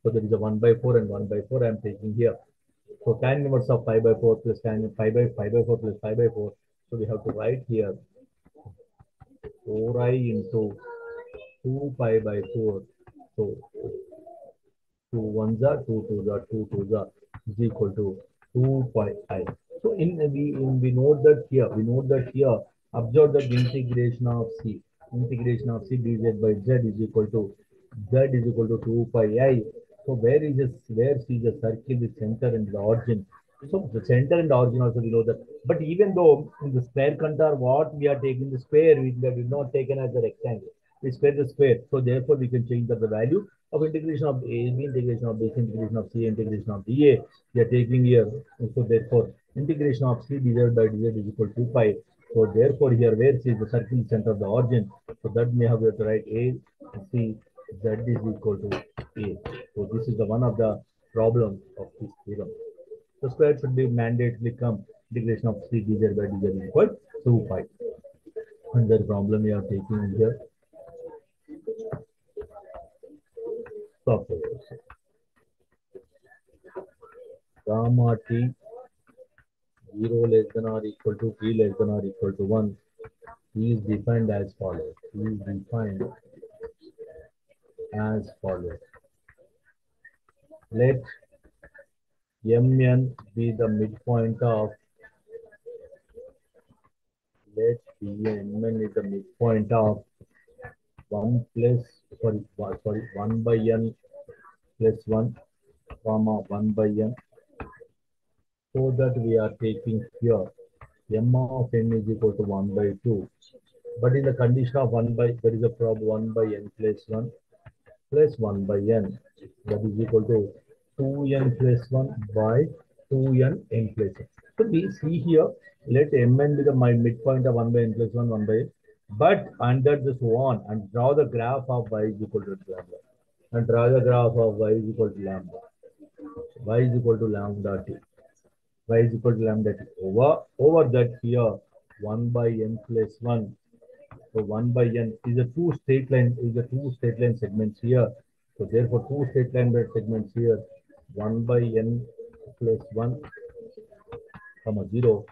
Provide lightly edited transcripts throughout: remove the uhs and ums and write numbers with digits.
So there is a 1 by 4 and 1 by 4 I am taking here. So tan inverse of 5 by 4 plus tan 5 by 4 plus 5 by 4. So we have to write here 4i into 2 pi by 4. So 2 ones are 2 twos are 2 twos are is equal to 2 pi I. So we note that here, observe that integration of c dz by z is equal to 2 pi I. So where c is a circle with center and the origin. So the center and the origin also we know that. But even though in the square contour, what we are taking the square, we did not taken as a rectangle. We square the square. So therefore we can change the value of integration of a, b, integration of this, integration of c, integration of dA. We are taking here. So therefore integration of c dz by dz is equal to 2 pi. So therefore here where c is the circle center of the origin. So that may have to write a c z is equal to a. So this is the one of the problems of this theorem. The square should be mandatorily come integration of c dz by dz is equal to 2 pi. Another problem we are taking here. Stop. Gamma t 0 less than or equal to t less than or equal to 1 is defined as follows. Let mn be the midpoint of mn is the midpoint of 1 by n plus 1 comma 1 by n, so that we are taking here m of n is equal to 1 by 2. But in the condition of 1 by, there is a problem 1 by n plus 1 by n, that is equal to 2n plus 1 by 2n n plus 1. So we see here, let mn be the my midpoint of 1 by n plus 1, 1 by n. But under this one, and draw the graph of y is equal to lambda. And draw the graph of y is equal to lambda. Y is equal to lambda t. Y is equal to lambda t. Over that here, 1 by n plus 1. So 1 by n is a two straight line segments here. So therefore two straight line segments here. 1 by n plus 1 comma 0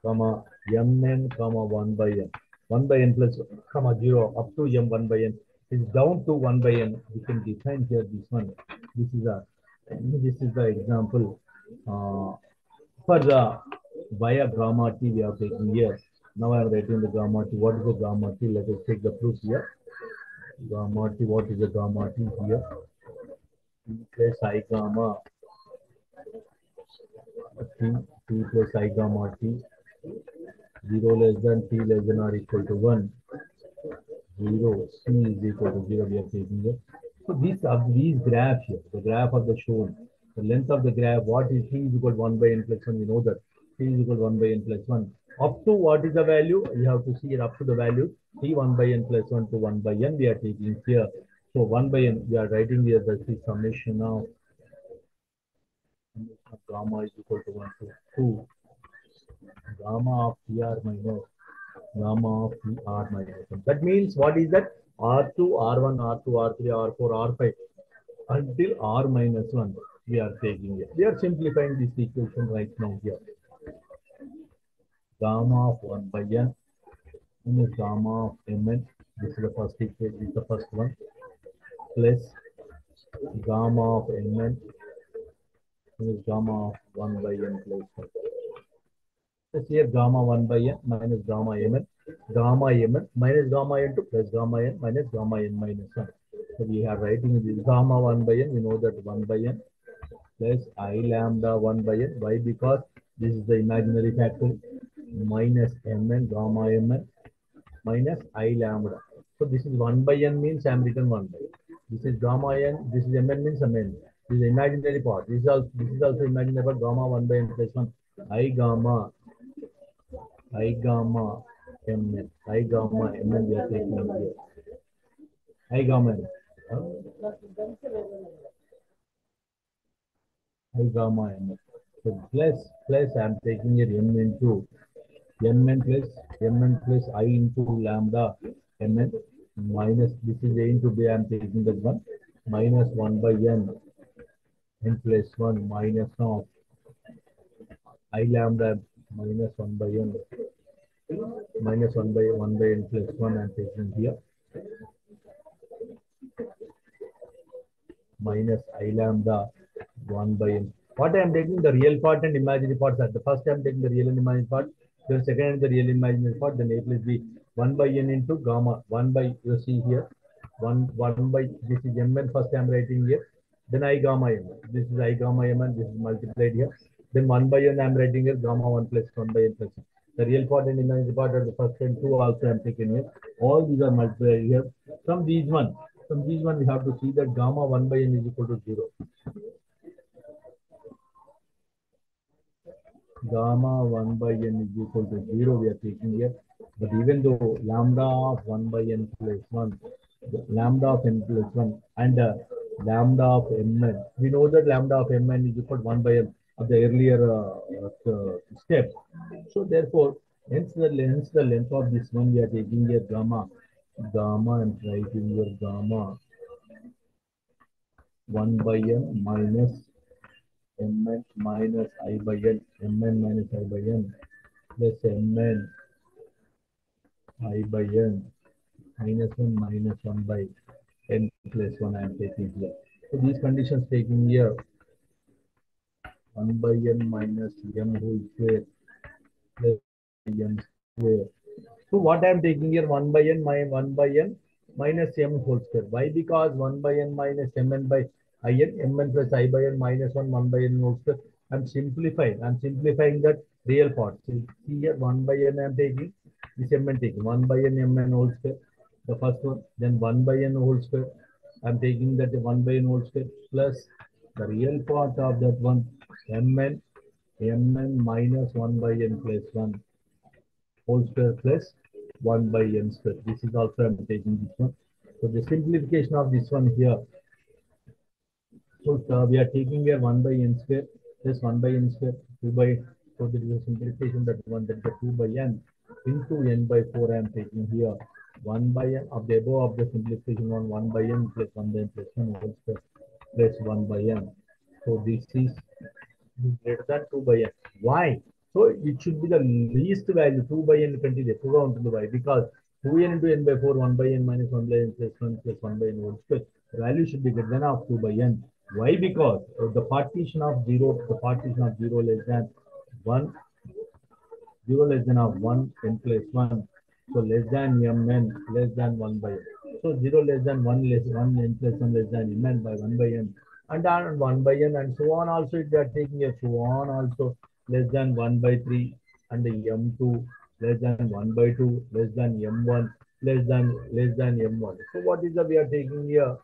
comma mn comma 1 by n. 1 by n plus comma 0 up to m 1 by n is down to 1 by n. We can define here this one. This is the example for the via gamma t we are taking here. Now I am writing the gamma t. What is the gamma t? Let us take the proof here. Gamma t, what is the gamma t here? T plus I gamma t plus I gamma t 0 less than t less than or equal to 1. 0 c is equal to 0 we are taking it. So these graph here, the graph of the shown, the length of the graph, what is t is equal to 1 by n plus 1, we know that t is equal to 1 by n plus 1. Up to what is the value? You have to see it up to the value t 1 by n plus 1 to 1 by n we are taking here. So 1 by n we are writing here that the summation of gamma is equal to 1 to 2 gamma of pr minus gamma of pr minus 1. That means what is that? R2, R1, R2, R3, R4, R5 until R minus 1 we are taking it. We are simplifying this equation right now here. Gamma of 1 by n minus gamma of mn. This is the first equation, this is the first one, plus gamma of mn minus gamma of 1 by n plus 1. Let's here gamma 1 by n minus gamma mn minus gamma n to plus gamma n minus gamma n minus 1. So we are writing this gamma 1 by n, we know that 1 by n plus I lambda 1 by n. Why? Because this is the imaginary factor, minus mn gamma mn minus I lambda. So this is 1 by n means I am written 1 by n. This is gamma n, this is mn means mn. This is the imaginary part. This is also imaginary part, gamma 1 by n plus 1. I gamma mn. I gamma mn we are taking here. I gamma n. I gamma mn. So plus I am taking here m into mn plus I into lambda mn minus, this is a into b, I am taking that one, minus 1 by n n plus 1 minus of I lambda minus 1 by n minus 1 by n plus 1 I'm taking here minus I lambda 1 by n. What I am taking the real part and imaginary parts at the first I am taking the real and imaginary part, then second the real imaginary part, then a plus b 1 by n into gamma 1 by you see here 1 by this is mn first I am writing here, then I gamma m. This is I gamma m and this is multiplied here. Then 1 by n I am writing here gamma 1 plus 1 by n plus 1. The real part and imaginary part are the first and two also I am taking here. All these are multiplied here. From these one, we have to see that gamma 1 by n is equal to 0. Gamma 1 by n is equal to 0 we are taking here. But even though lambda of 1 by n plus 1, lambda of n plus 1 and lambda of mn, we know that lambda of mn is equal to 1 by n of the earlier step. So therefore, hence the length of this one we are taking here gamma and writing here gamma 1 by n minus mn minus I by n, mn minus I by n plus mn I by n minus 1 by n plus 1 I am taking here. So these conditions taking here 1 by n minus m whole square plus m square. So what I am taking here 1 by n 1 by n minus m whole square. Why? Because 1 by n minus mn by in mn plus I by n minus 1 by n whole square. I'm simplifying that real part. So see here 1 by n I'm taking this mn taking 1 by n mn whole square. The first one, then 1 by n whole square. I'm taking that 1 by n whole square plus the real part of that one mn minus 1 by n plus 1 whole square plus 1 by n square. This is also I'm taking this one. So the simplification of this one here. So we are taking here 1 by n square plus 1 by n square 2 by. So there is a simplification that one that the 2 by n into n by 4 I am taking here 1 by n of the above of the simplification on 1 by n plus 1 by n plus 1 whole square plus 1 by n. So this is greater than 2 by n. Why? So it should be the least value 2 by n continue ఎక్కువగా ఉంటుంది. Why? Because 2n into n by 4 1 by n minus 1 by n plus 1 plus 1 by n whole square. The value should be greater than of 2 by n. Why? Because the partition of 0 less than 1 0 less than of 1 n plus 1. So less than mn less than 1 by n. So 0 less than 1 less 1 n plus 1 less than mn by 1 by n. And then 1 by n and so on also if they are taking a so on also less than 1 by 3 and the m2 less than 1 by 2 less than m1 less than m1. So what is the we are taking here?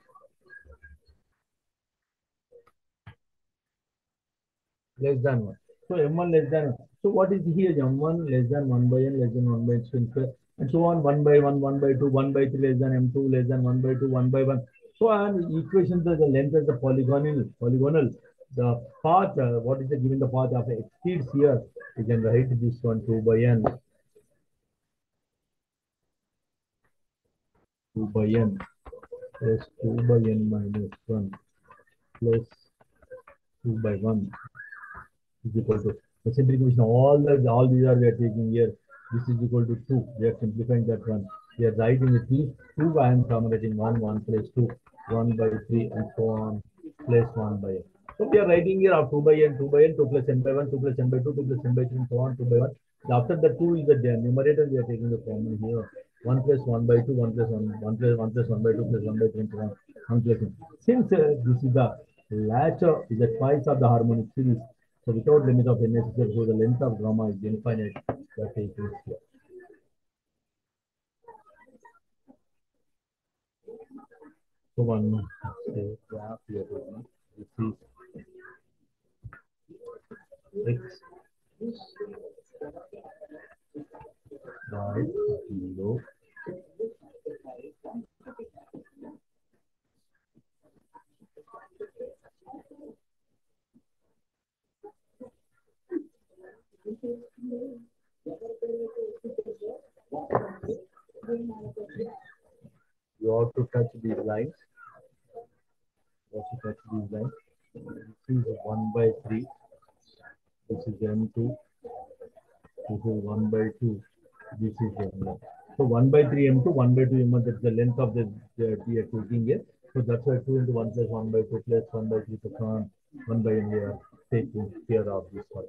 Less than 1. So m1 less than 1. So what is here? m1 less than 1 by n less than 1 by n square and so on 1 by 1, 1 by 2, 1 by 3 less than m2 less than 1 by 2, 1 by 1. So and equations of the length of the polygonal. The path, what is the given the path of exceeds here? You can write this one 2 by n. 2 by n plus 2 by n minus 1 plus 2 by 1 is equal to the simplification. All these are we are taking here. This is equal to 2. We are simplifying that one. We are writing it 2 I am accommodating 1 plus 2 1 by 3 and so on plus 1 by n. So we are writing here of 2 by n 2 by n 2 plus n by 1 2 plus n by 2 2 plus n by 3 and so on 2 by 1. After the 2 is the numerator we are taking the common here 1 plus 1 by 2 1 plus 1 plus 1 plus 1 by 2 plus 1 by 3 and so on 1 plus 1. Since this is the latcher is the twice of the harmonic series. So without limit of n necessary, so the length of gamma is infinite. That is here. So one graph here. This is x y 0. You have to touch these lines. You have to touch these lines. is 1 by 3. This is M2. This is 1 by 2. This is M1. So 1 by 3 M2, 1 by 2 M1, that's the length of the we are taking here. So that's why 2 into 1 plus 1 by 2 plus 1 by 3 plus 1 by M, we are taking care of this one.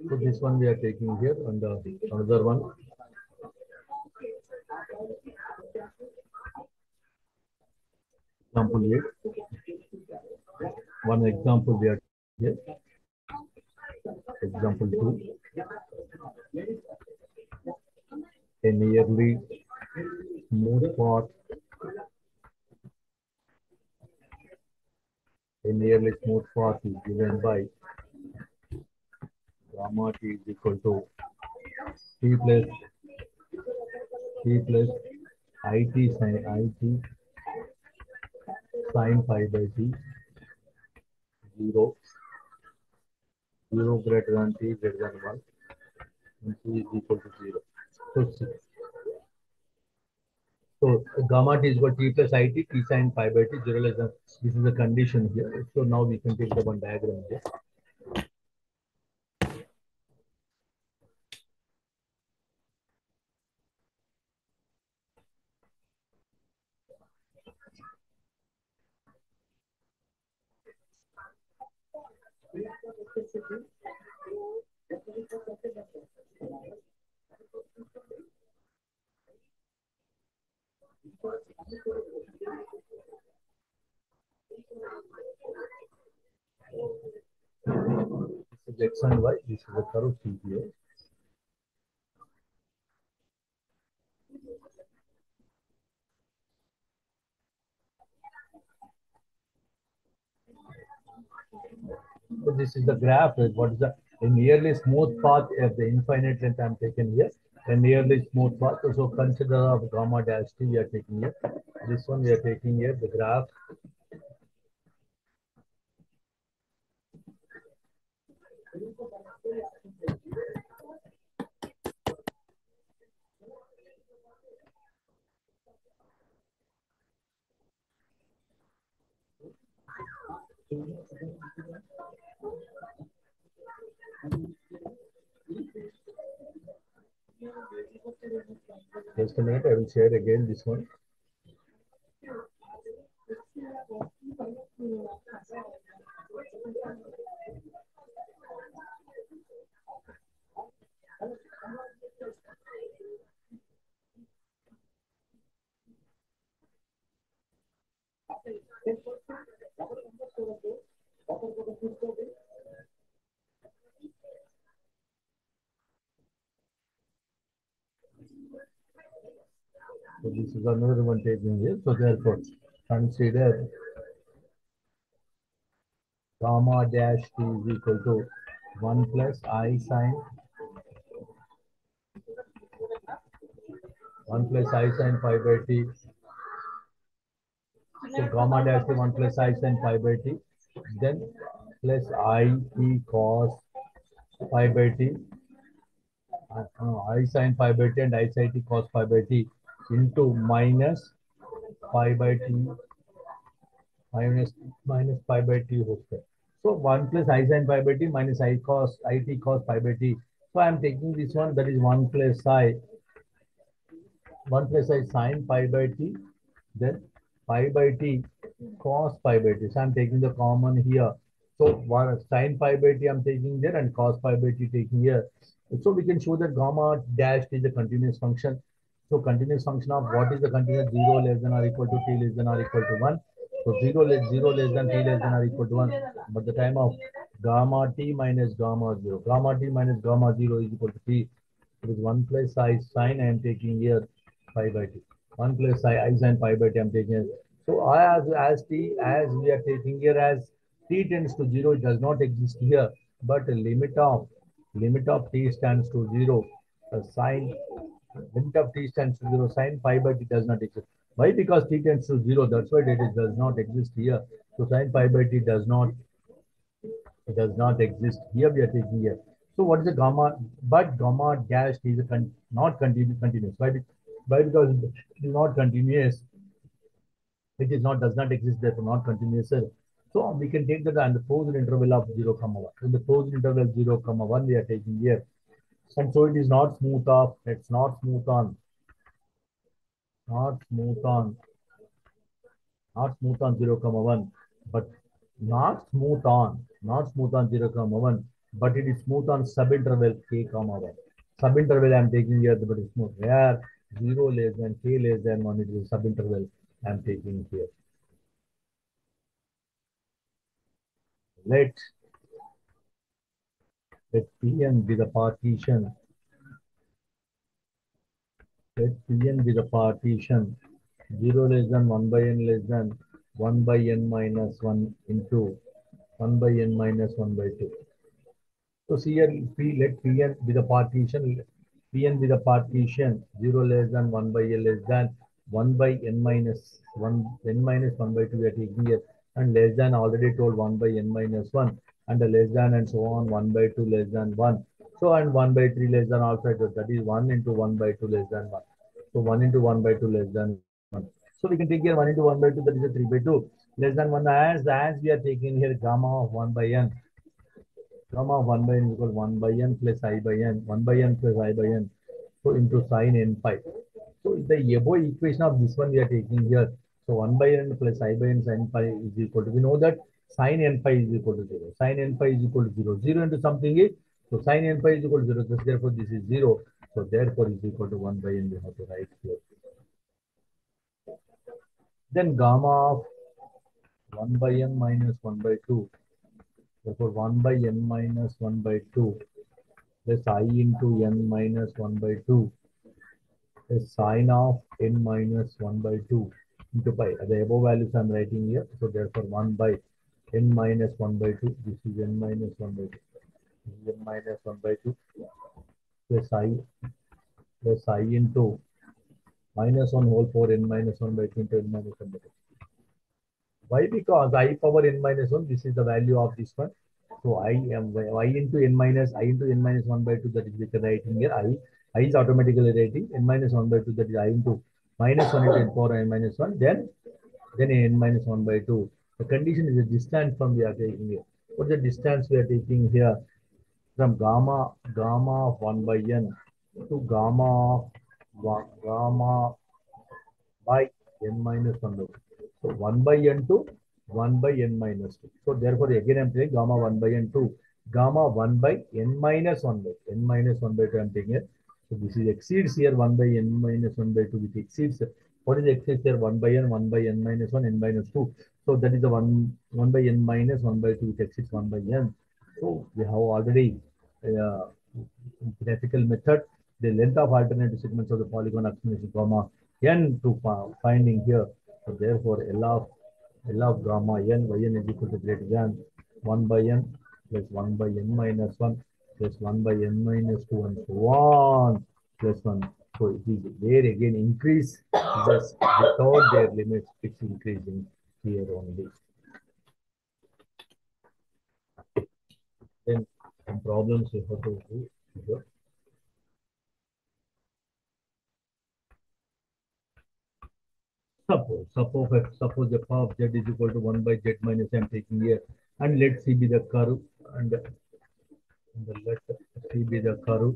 So this one we are taking here, and another one. Example 8. One example we are here. Example 2. A nearly smooth path. A nearly smooth path is given by gamma t is equal to t plus it sin pi by t 0 greater than t greater than 1 and t is equal to 0. So gamma t is equal to t plus it t sin pi by t 0 less than. This is the condition here. So now we can take the one diagram here. This is x and y. This is the curve C here. So this is the graph. What is the a nearly smooth path of the infinite length I'm taking here. A nearly smooth path. So consider of gamma dash t we are taking here. This one we are taking here. The graph. Just a minute. I will share again this one. So this is another one taking here. So therefore, consider gamma dash t is equal to 1 plus I sin 1 plus I sin pi by t. So gamma dash t 1 plus I sin pi by t. Then plus I t cos pi by t. I sin pi by t and I sin t cos pi by t into minus pi by t minus pi by t whole square. So 1 plus I sin pi by t minus I t cos pi by t. So I am taking this one, that is 1 plus I sin pi by t, then pi by t cos pi by t. So I am taking the common here. So one sin pi by t I'm taking there and cos pi by t taking here. So we can show that gamma dash is a continuous function. So continuous function of what is the continuous 0 less than or equal to t less than or equal to 1. So 0 less than t less than or equal to 1. But the time of gamma t minus gamma 0. Gamma t minus gamma 0 is equal to t. It is 1 plus I sine I am taking here pi by t. 1 plus I sine pi by t I am taking here. So as t as we are taking here as t tends to 0, it does not exist here. But limit of t stands to 0. Sine limit of t stands to 0. Sine pi by t does not exist. Why? Because t tends to 0. That's why it does not exist here. So sine pi by t does not exist here. We are taking here. So what is the gamma? But gamma dash is not continuous. Why? Because it is not continuous. It is not does not exist, therefore not continuous. So we can take that and the closed interval of 0, comma 1. In the closed interval 0, comma 1, we are taking here. And so it is not smooth off. It's not smooth on, not smooth on 0, comma 1, but not smooth on 0, comma 1, but it is smooth on subinterval k, comma 1. Subinterval I am taking here, but it's smooth. Where 0 less than k less than 1, it is subinterval I am taking here. Let Pn be the partition. Let Pn be the partition. 0 less than 1 by n less than 1 by n minus 1 into 1 by n minus 1 by 2. So here let Pn be the partition. Pn be the partition 0 less than 1 by n less than 1 by n minus 1 n minus 1 by 2 we are taking here, and less than already told 1 by n minus 1, and the less than and so on 1 by 2 less than 1. So and 1 by 3 less than also, that is 1 into 1 by 2 less than 1. So 1 into 1 by 2 less than 1. So we can take here 1 into 1 by 2, that is a 3 by 2 less than 1, as we are taking here gamma of 1 by n. Gamma of 1 by n is equal to 1 by n plus I by n. 1 by n plus I by n. So into sine n pi. So the above equation of this one we are taking here. So 1 by n plus I by n sine pi is equal to, we know that sine n pi is equal to 0. Sine n pi is equal to 0. 0 into something is, so sine n pi is equal to 0. Thus, therefore, this is 0. So therefore, is equal to 1 by n. We have to write here. Then gamma of 1 by n minus 1 by 2. Therefore, 1 by n minus 1 by 2 plus I into n minus 1 by 2 is sine of n minus 1 by 2 into pi. The above values I am writing here. So therefore 1 by n minus 1 by 2. This is n minus 1 by 2. This is n minus 1 by 2 plus I into minus 1 whole for n minus 1 by 2 into n minus 1 by 2. Why? Because I power n minus 1, this is the value of this one. So I into n minus 1 by 2, that is we can write in here. I is automatically writing n minus 1 by 2, that is I into minus 1 into n power n minus 1, then n minus 1 by 2. The condition is the distance from we are taking here. What is the distance we are taking here? From gamma of 1 by n to gamma by n minus 1 by 2. So 1 by n to 1 by n minus 2. So therefore, again I am taking gamma 1 by n to gamma 1 by n minus 1 by n minus 1 by 2 I am taking here. So this is exceeds here 1 by n minus 1 by 2, which exceeds. What is exceeds here? 1 by n, 1 by n minus 1, n minus 2. So that is the 1 by n minus 1 by 2, which exceeds 1 by n. So we have already graphical method, the length of alternative segments of the polygon approximation gamma n to finding here. So therefore, L of gamma n yn is equal to greater than 1 by n plus 1 by n minus 1 plus 1 by n minus 2 and so on plus 1. So it is there again increase just without their limits, it's increasing here only. Then some problems we have to do here. Suppose the f of z is equal to 1 by z minus I'm taking here, and let C be the curve, and let C be the curve.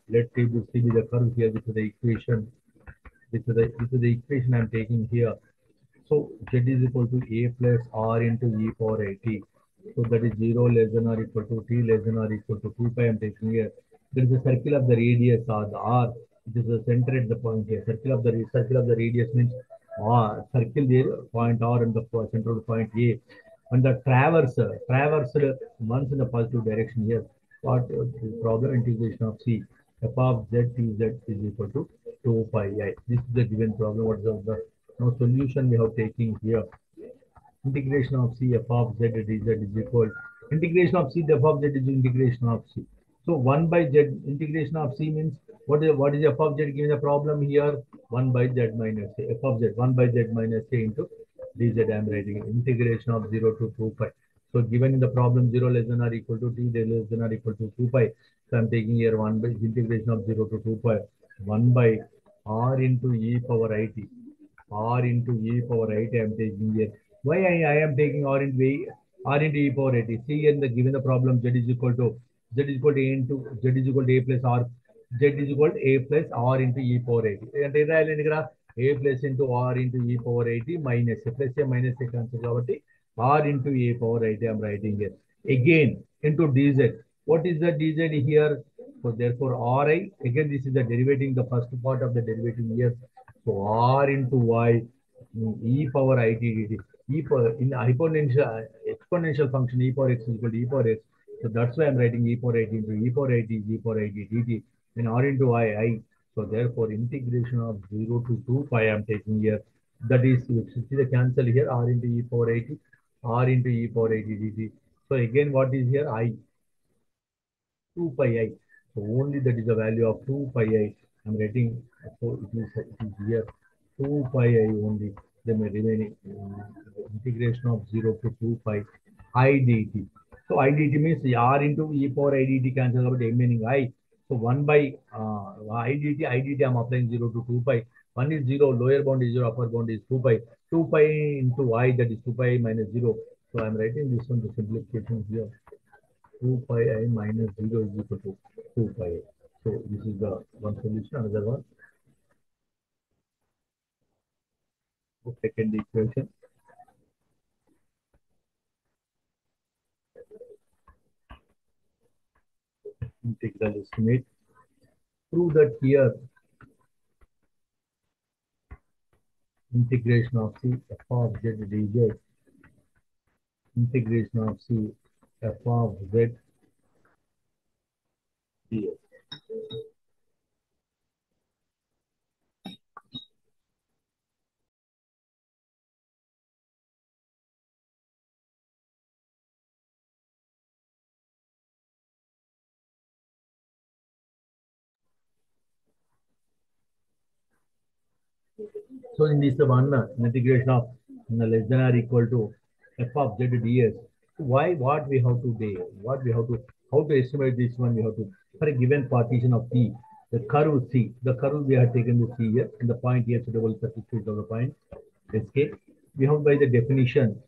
Let C be the curve here with the equation. With the equation I'm taking here. So z is equal to a plus r into e power I t. So that is 0 less than or equal to t less than or equal to 2 pi. I'm taking here. There is a circle of the radius or the r. It is a center at the point here. Circle of the radius means r. Circle there point r and the center of the point a. And the traversed once in the positive direction here. What problem integration of c f of z t z is equal to 2 pi I. This is the given problem. What is the now solution we have taken here? Integration of c f of z dz is equal integration of c f of z is integration of c. So 1 by z integration of c means what is f of z given the problem here? 1 by z minus a f of z 1 by z minus a into dz. I am writing integration of 0 to 2 pi. So given in the problem 0 less than or equal to t less than or equal to 2 pi. So I am taking here 1 by integration of 0 to 2 pi 1 by r into e power it. R into e power it I am taking here. Why I am taking R into e power it? See in the given the problem z is equal to a into z is equal to a plus r. Z is equal to a plus r into e power it. And a plus into r into e power it minus a plus a minus a cancel కాబట్టి r into e power it I am writing here. Again into dz. What is the dz here? So therefore ri again this is the derivative the first part of the derivative here. So r into y e power it dt. E power in exponential function e power x is equal to e power x. So that's why I'm writing e power it into e power it is e power it dt. And r into I. So therefore integration of 0 to 2 pi I'm taking here. That is see the cancel here r into e power it r into e power it dt. So again what is here I 2 pi I. So only that is the value of 2 pi I. I'm writing, so it is here 2 pi I only. The remaining integration of 0 to 2 pi I dt. So I dt means r into e power I dt cancel out remaining I. So 1 by I dt I'm applying 0 to 2 pi. 1 is 0, lower bound is 0, upper bound is 2 pi. 2 pi into I, that is 2 pi minus 0. So I'm writing this one to simplification here. 2 pi I minus 0 is equal to 2 pi I. So this is the one solution. Another one, the second equation. Integral estimate. Prove that here integration of c f of z dz, integration of c f of z dx. So in this one integration of less than or equal to f of z ds. Why what we have to do? What we have to how to estimate this one? We have to for a given partition of P, the curve C. The curve we have taken the C here and the point here suitable substitute of the point SK. We have by the definition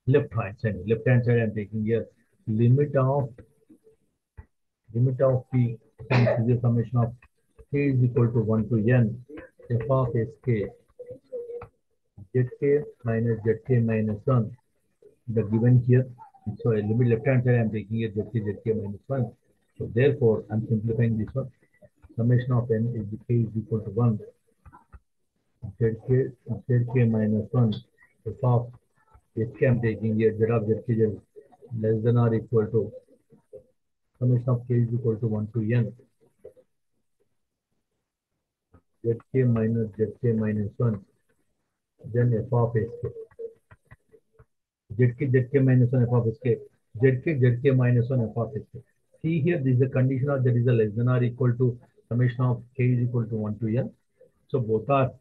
left hand side. Left hand side I'm taking here limit of P times the summation of K is equal to 1 to N f of SK zk minus zk minus 1 the given here. So a limit left hand side I'm taking here zk minus 1. So therefore I'm simplifying this one. Summation of n is k is equal to 1 zk minus 1 f of zk I'm taking here z of zk is less than or equal to summation of k is equal to 1 to n zk minus 1 then f of sk zk minus 1 f of sk zk minus 1 f of sk. See here, this is a condition of that is a less than or equal to summation of k is equal to 1 to n. So both are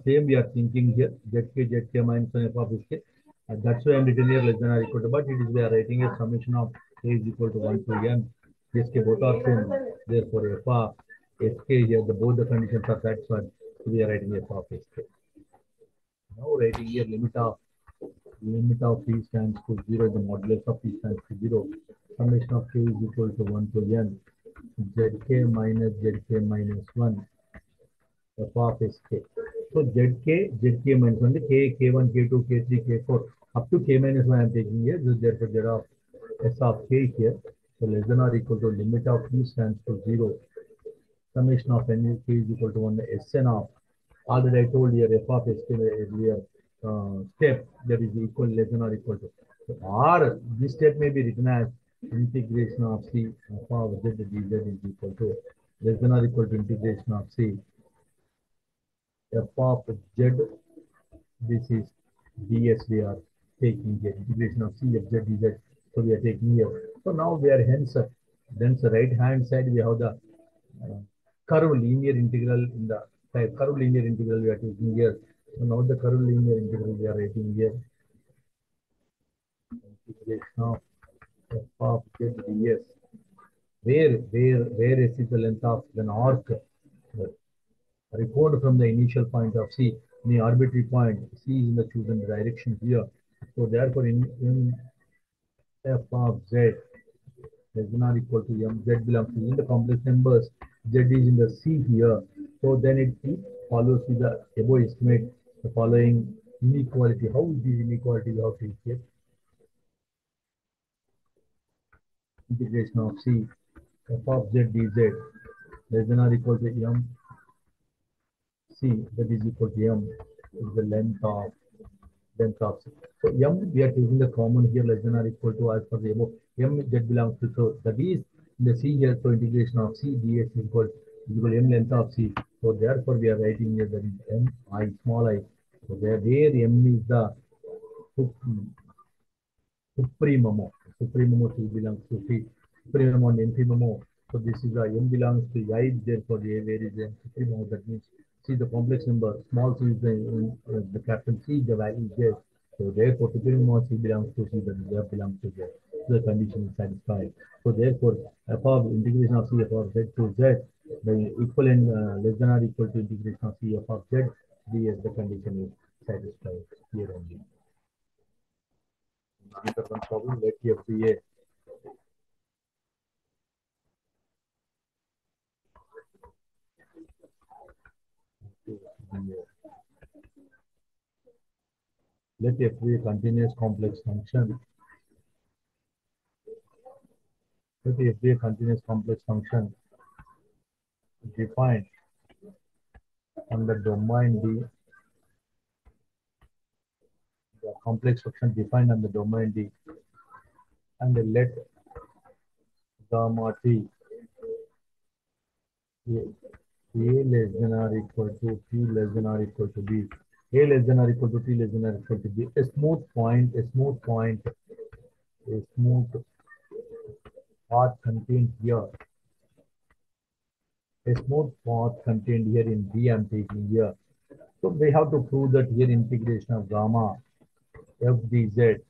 same. We are thinking here zk minus 1 f of sk. That's why I'm written here less than or equal to, but it is we are writing a summation of k is equal to 1 to n. sk both are same. Therefore, f of sk here, both the conditions are satisfied. So we are writing f of sk. Now writing here limit of p stands to 0, the modulus of p stands to 0. Summation of k is equal to 1 to n. zk minus 1 f of sk. So Zk minus 1, K, K1, K2, K3, K4, up to K minus 1 I am taking here. So therefore there are S of K here. So less than or equal to limit of T stands to 0. Summation of N K is equal to 1 Sn of. Already I told here F of S earlier step that is equal less than or equal to. So, or this step may be written as integration of C F of Z dz is equal to less than or equal to integration of C F of Z. This is ds we are taking here, integration of C F Z dz. So we are taking here. So now we are hence, then the right hand side we have the curve linear integral in the curve linear integral we are taking here. So now the curve linear integral we are writing here. Integration of f of z ds, where s is the length of an arc report from the initial point of C, the arbitrary point C is in the chosen direction here. So therefore in f of z less than or equal to m, z belongs to in the complex numbers, z is in the C here. So then it follows with the above estimate the following inequality. How is this inequality we have to take? Integration of C f of z dz less than or equal to m C that is equal to m is the length of C. So m we are taking the common here less than or equal to as per the above m that belongs to, so that is in the C here, so integration of C ds is equal to m length of C. So therefore we are writing here that is m I small I. So where m is the supremum. Supremum C belongs to C. Supremum and infimum. So this is the M belongs to I, therefore A where is M supremum. That means C the complex number, small c is the capital C, the value is there. So therefore supremum C belongs to C, that is F belongs to Z. So the condition is satisfied. So therefore f of integration of C f of Z to Z, the equivalent less than or equal to integration of C f of Z, the condition is satisfied here only. Another one problem, let F be a let F be a continuous complex function. Let F be a continuous complex function defined on the domain D. The complex function defined on the domain D, and let gamma t a less than or equal to t less than or equal to b, a less than or equal to t less than or equal to b. A smooth path contained here. A smooth path contained here in B I'm taking here. So we have to prove that here integration of gamma f dz,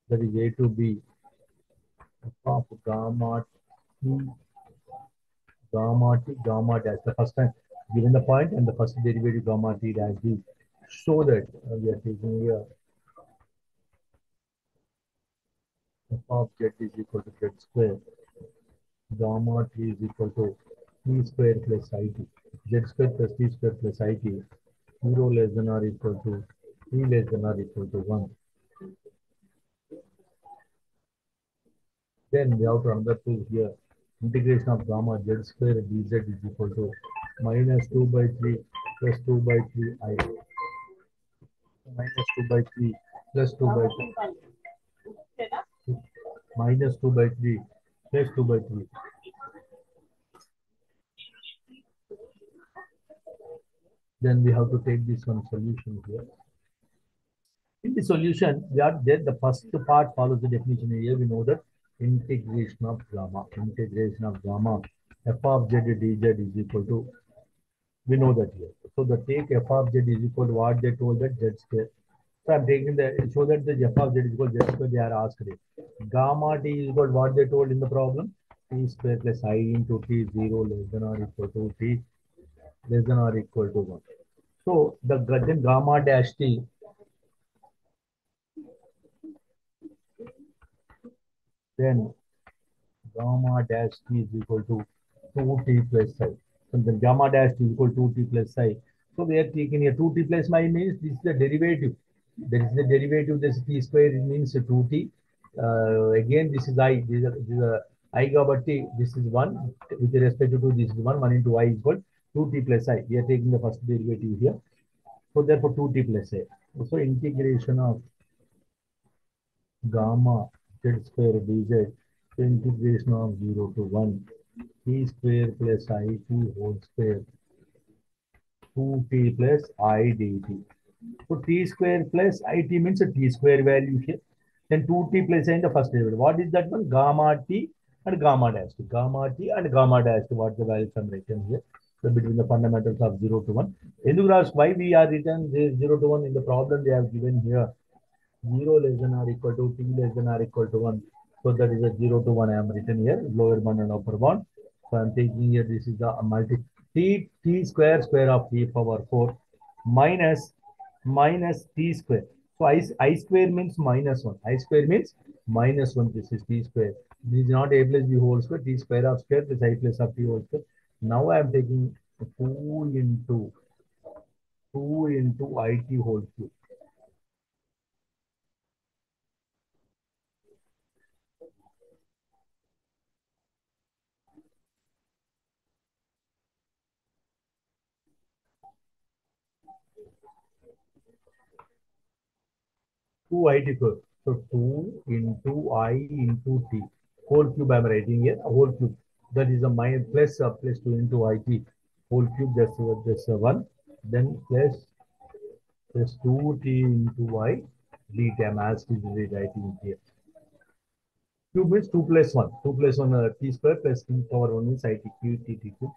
that is a to b of gamma dash. The first time given the point and the first derivative gamma t dash d. So that we are taking here f of z is equal to z square. Gamma t is equal to t square plus it. Z square plus t square plus it. 0 less than or equal to t less than or equal to 1. Then we have to another prove here. Integration of gamma z square dz is equal to minus 2 by 3 plus 2 by 3 I. Minus 2 by 3 plus 2 by 3 minus 2 by 3 plus 2 by 3. Then we have to take this one solution here. In the solution, we are there. The first part follows the definition here. We know that integration of gamma f of z dz is equal to, we know that here. So the take f of z is equal to what they told that z square. So I'm taking the, so that the f of z is equal to z square they are asked it. Gamma t is equal to what they told in the problem, t square plus I into t 0 less than or equal to t less than or equal to 1. So the then gamma dash t, then gamma dash t is equal to 2t plus psi. So the gamma dash t is equal to 2t plus psi. So we are taking a 2t plus y means this is the derivative. There is the derivative, this t square means 2t. Again, this is I. This is I kabatti, this is 1. With respect to this is 1. 1 into I is equal 2t plus I. We are taking the first derivative here. So therefore 2t plus I. So integration of gamma z square dz. So integration of 0 to 1 t square plus it whole square 2t plus I dt. So t square plus it means a t square value here. Then 2t plus I in the first derivative. What is that one? Gamma t and gamma dash. Gamma t and gamma dash. What the values I'm written here? So between the fundamentals of 0 to 1. Endurance, why we are written 0 to 1 in the problem they have given here? 0 less than or equal to t less than or equal to 1. So that is a 0 to 1 I am written here, lower bound and upper bound. So I am taking here, this is the multi t square square of t power 4 minus t square. So I square means minus 1. I square means minus 1. This is t square. This is not a plus b whole square, t square of square plus I plus of t whole square. Now I am taking 2 into 2 into it whole cube. 2 I t cube. So 2 into I into t. Whole cube I am writing here. Whole cube. That is a minus plus 2 into I t. Whole cube that's 1. Then plus 2t into I dt. I am asked to writing here. Cube means 2 plus 1. 2 plus 1 t square plus t power 1 is I t cube t t cube.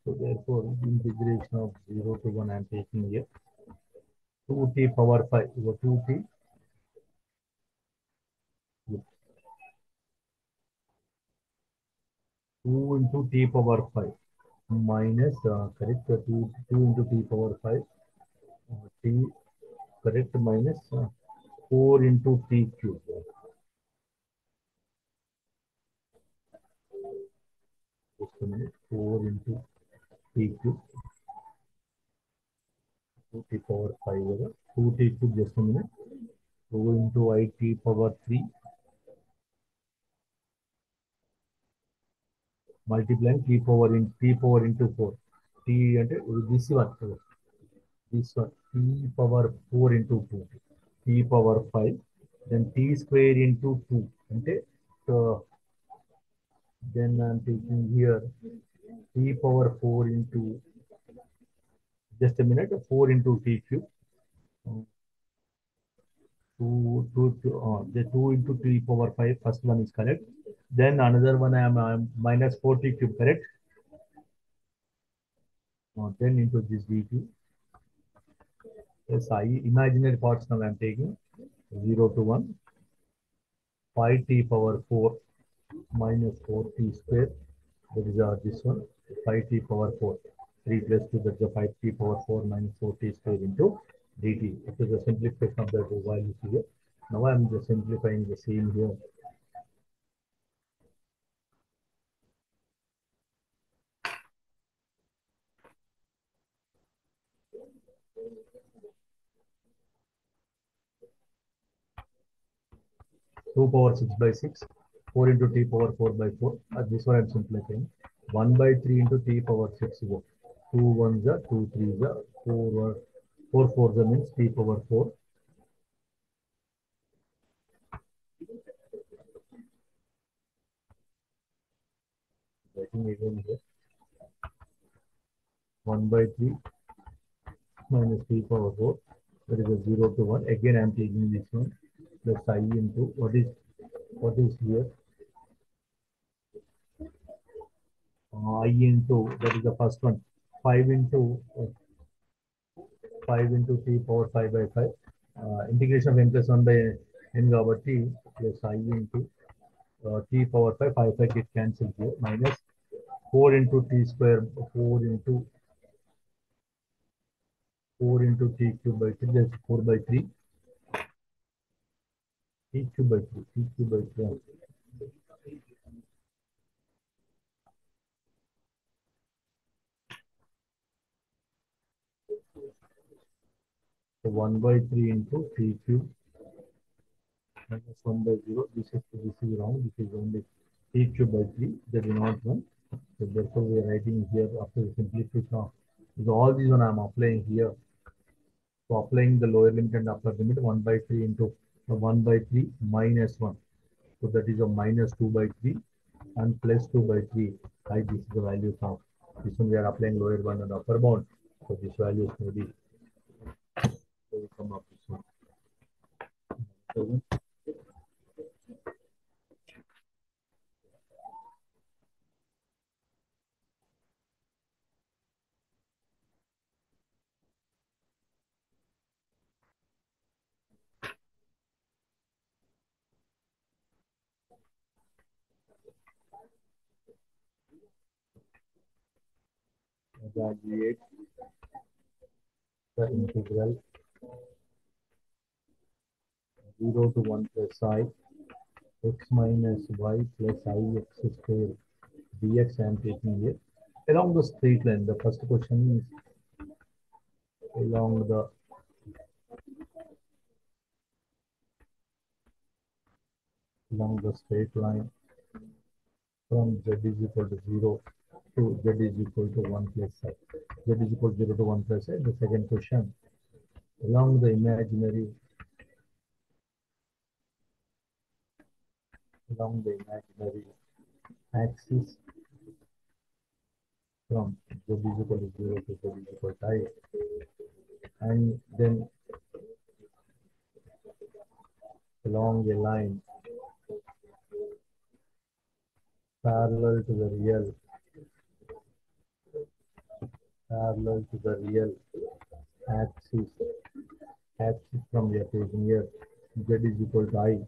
So therefore integration of 0 to 1 I am taking here. 2t power 5. So 2t 2 into t power 5 minus correct 2 into t power 5 t correct minus 4 into t cube. Just a minute. 4 into t cube 2 t power 5 over 2 t cube. Just a minute. 2 into I t power 3 multiplying t power into 4 t and this one t power 4 into 2 t power 5 then t square into 2 అంటే so then I'm taking here t power 4 into just a minute 4 into t cube 2 the 2 into t power 5 first one is correct then another one I'm minus 4 t cube correct 10 into this dt yes I imaginary parts now I'm taking 0 to 1 5 t power 4 minus 4t square. That is this one 5t power 4. 3 plus 2 that's the 5t power 4 minus 4t square into dt. It is a simplification of the two values here. Now I am just simplifying the same here. 2 power 6 by 6. 4 into t power 4 by 4. This one I am simplifying. 1 by 3 into t power 6. 2 ones are 2 threes are 4 4 fours are means t power 4. Writing again here. 1 by 3 minus t power 4. That is a 0 to 1. Again, I am taking this one plus I into what is here? I into that is the first one. 5 into 5 into t power 5 by 5. Integration of n plus 1 by n over t plus I into t power 5. 5 get cancelled here minus 4 into t square 4 into t cube by 3. That's 4 by 3 t cube by 3 t cube by 3. So 1 by 3 into t cube minus 1 by 0. This is wrong. This is only t cube by 3. That is not 1. So therefore, we are writing here after the simplification of so all these one I am applying here. So applying the lower limit and upper limit 1 by 3 into 1 by 3 minus 1. So that is a minus 2 by 3 and plus 2 by 3. This is the value of this one we are applying lower bound and upper bound. So this value is maybe so we come up with one. So evaluate the integral 0 to 1 plus I x minus y plus ix square dx I am taking here along the straight line. The first question is along the straight line from z is equal to 0 to z is equal to 1 plus I. Z is equal to 0 to 1 plus I. The second question along the imaginary axis from z is equal to 0 to z is equal to I, and then along a line parallel to the real axis from we are taking here z is equal to I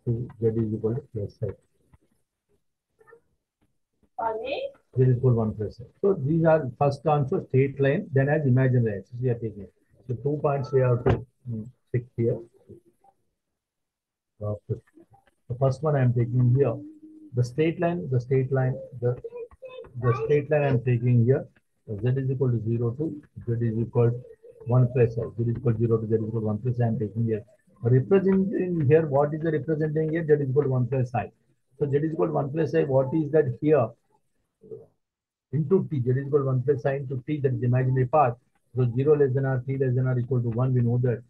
to z is equal to plus I. Z is equal to 1 plus I. So these are first answer straight line, then as imaginary axis we are taking. So 2 points we have to pick here. The first one I am taking here. The straight line I am taking here. Z is equal to 0 to z is equal to 1 plus I. Z is equal to 0 to z is equal to 1 plus I am taking here. Representing here, what is the representing here? Z is equal to 1 plus I. So z is equal to 1 plus I, what is that here? Into t, z is equal to 1 plus I into t, that is imaginary part. So 0 less than r, t less than r equal to 1, we know that.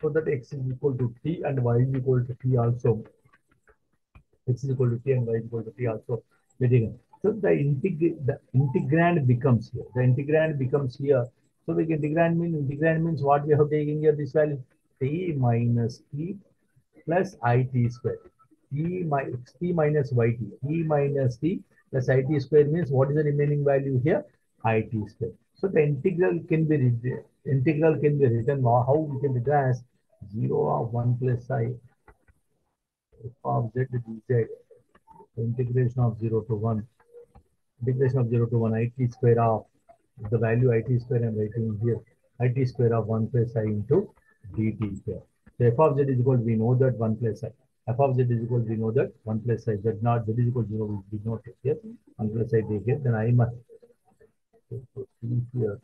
So that x is equal to t and y is equal to t also. X is equal to t and y is equal to t also. So the integrand becomes here. The integrand becomes here. So the integrand means what we have taken here, this value t minus t plus it square. T minus yt. T minus t plus it square means what is the remaining value here? It square. So the integral can be written how we can write as 0 of 1 plus I f of z dz. Integration of 0 to 1. Integration of 0 to 1 it square of the value it square I am writing here. It square of 1 plus I into dt square. So f of z is equal to, we know that 1 plus I. F of z is equal to, we know that 1 plus I. Z not z is equal to 0, we did not take here. 1 plus I take here. Then I must here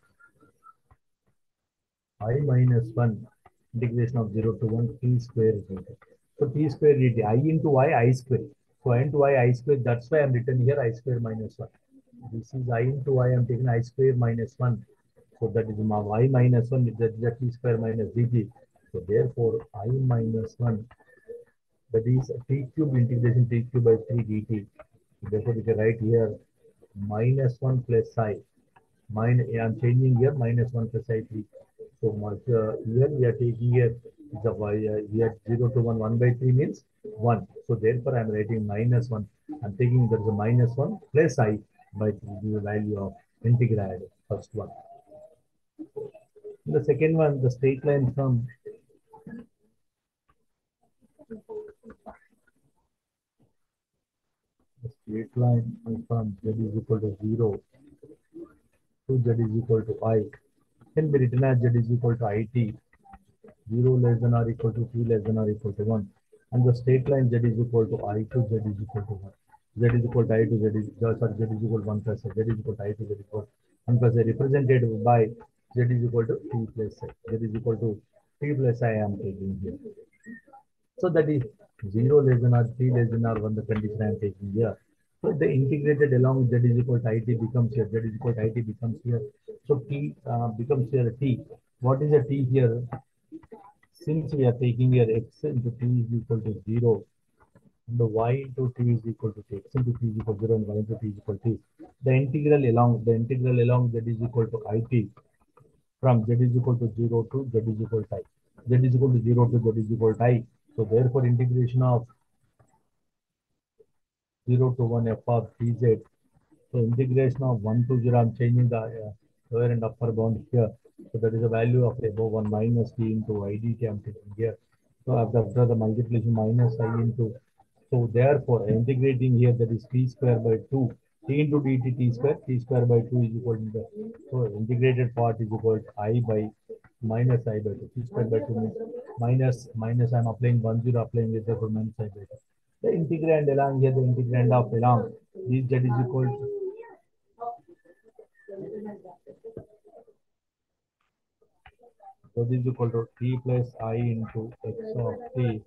I minus 1 integration of 0 to 1 t square is equal. So t square dt. I into y, I square. So I into y, I square. That's why I'm written here I square minus 1. This is I into y. I'm taking I square minus 1. So that is my y minus 1. That is t square minus dt. So therefore, I minus 1. That is t cube integration t cube by 3 dt. Therefore, we can write here minus 1 plus I. I'm changing here minus 1 plus I3. So here we are taking here the we are 0 to 1 by 3 means 1. So therefore I am writing minus 1. I'm taking there is a minus 1 plus I by 3, the value of integrand first one. The second one, the straight line from z is equal to 0 to z is equal to I can be written as z is equal to it. 0 less than or equal to 3 less than or equal to 1. And the straight line z is equal to I to z is equal to 1. Z is equal to I to z is, sorry, z is equal to 1 plus I. Z is equal to I to z is equal to 1 plus I, represented by z is equal to 3 plus I. Z is equal to t plus I am taking here. So that is 0 less than or 3 less than or 1 the condition I am taking here. So the integrated along with z is equal to it becomes here. Z is equal to it becomes here. So t becomes here t. What is the t here? Since we are taking here x into t is equal to 0 and the y into t is equal to t, x into t is equal to 0 and y into t is equal to t. The integral along z is equal to it from z is equal to 0 to z is equal to I. Z is equal to 0 to z is equal to I. So therefore integration of 0 to 1 f of dz. So integration of 1 to 0, I'm changing the lower and upper bound here. So that is the value of above 1 minus t into I dt I'm taking here. So after the multiplication minus I into, so therefore integrating here that is t square by 2. T into dt t square by 2 is equal to the, so integrated part is equal to I by minus I by 2. T square by 2 means minus I'm applying 1 0 applying it therefore minus I by 2. The integrand along here, the integrand of along this z is equal to, so this is equal to t plus I into x of t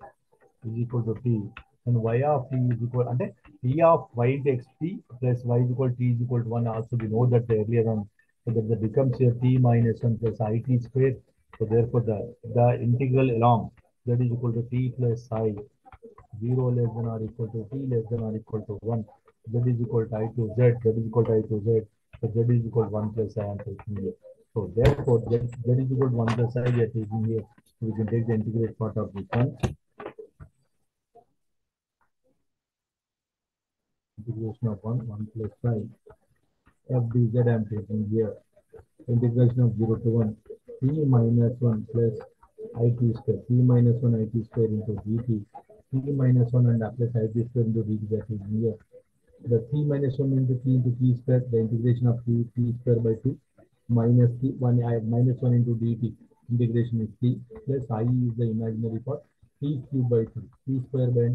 is equal to t. And y of t is equal, and t of y into xt plus y is equal to t is equal to 1. Also, we know that earlier on, so that becomes here t minus 1 plus it square. So therefore, the integral along that is equal to t plus I 0 less than or equal to t less than or equal to 1. Z is equal to I to Z. Z is equal to I to Z. So Z is equal to 1 plus I am taking here. So therefore, Z is equal to 1 plus I we are taking here. So we can take the integrate part of this one. Integration of 1 plus I. F dz I am taking here. Integration of 0 to 1. T minus 1 plus it square. T minus 1 it square into dt. T minus 1 and plus it square into dt that is here. The t minus 1 into t square, the integration of t square by 2 minus t 1 I minus 1 into dt. Integration is t plus I is the imaginary part. T cube by 2. T square by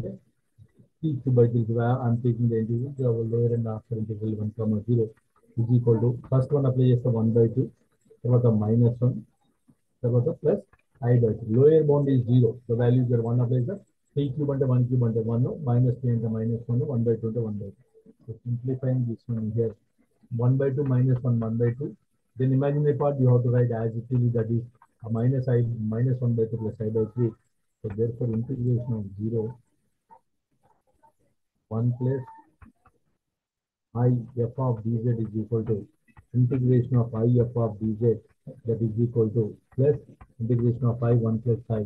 t cube by 3. So I am taking the integral to our lower and after integral 1 comma 0 is equal to, first one apply చేస్తే 1 by 2, తర్వాత minus 1, తర్వాత plus I by 2. Lower bound is 0. The value is 1 applies the t cube అంటే 1 cube అంటే 1, minus 3 అంటే minus 1, 1 by 2 అంటే 1 by 2. So simplifying this one here, 1 by 2 minus 1, 1 by 2. Then imaginary part you have to write as it is, that is a minus I minus 1 by 2 plus I by 3. So therefore integration of 0, 1 plus I f of dz is equal to integration of I f of dz, that is equal to plus integration of I 1 plus I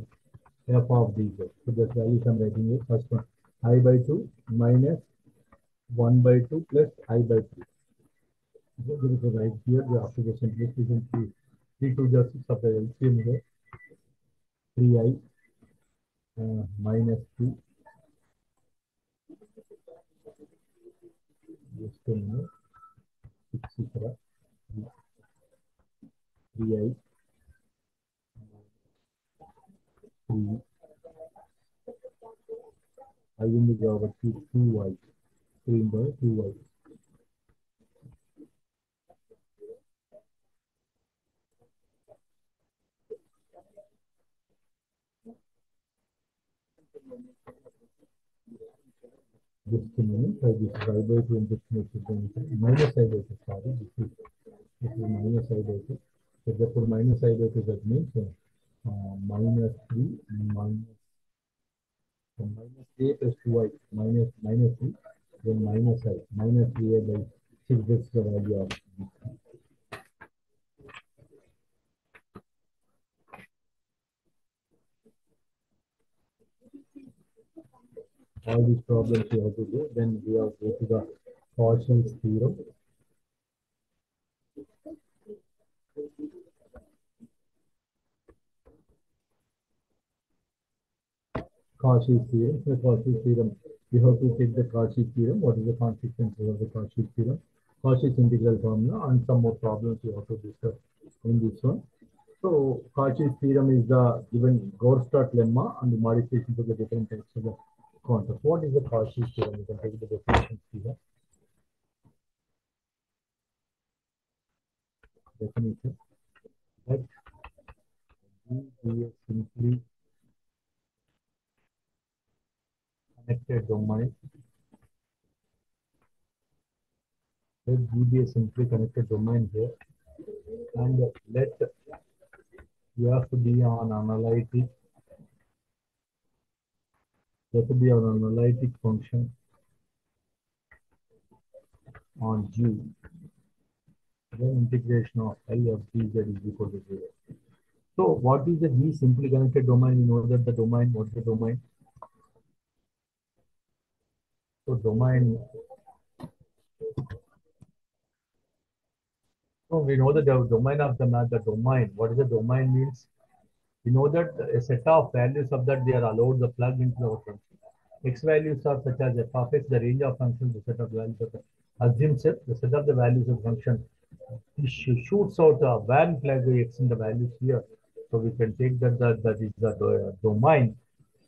f of dz. So the values I'm writing here. First one I by 2 minus 1 by 2 plus I by 3. So there is a right here, the after the simplification 3 to the 6 of the LCM here, 3I minus 2, just a minute, 6 is 3I 3 I in the geometry 2y, 3 by 2y. Just a minute, this is I by 2 integration minus I by 2, sorry, this is minus I by 2. So therefore minus I by 2, that means minus 3 minus, so minus a plus 2I minus 3, then minus I minus 3I by 6, that's the value of this. All these problems you have to do. Then we have to go to the Cauchy's theorem. Cauchy's theorem. The Cauchy's theorem. We have to take the Cauchy's theorem. What is the consequences of the Cauchy's theorem? Cauchy's integral formula and some more problems we have to discuss in this one. So Cauchy's theorem is the given Goldstadt lemma and the modifications of the different types of the contours. What is the Cauchy's theorem? You can take the definition here. Definition. Let be a simply connected domain. Let G be a simply connected domain here, and let F be an analytic. F be an analytic function on G. Then integration of L of Gz is equal to 0. So what is the G simply connected domain? We know that the domain, what is the domain? So domain, so we know that the domain of the map, the domain, what is the domain means? We know that a set of values of that they are allowed to plug into our function. X values are such as f of x, the range of functions, the set of values of the assumed set, the set of the values of function. It shoots out a van flag by x in the values here. So we can take that is the domain.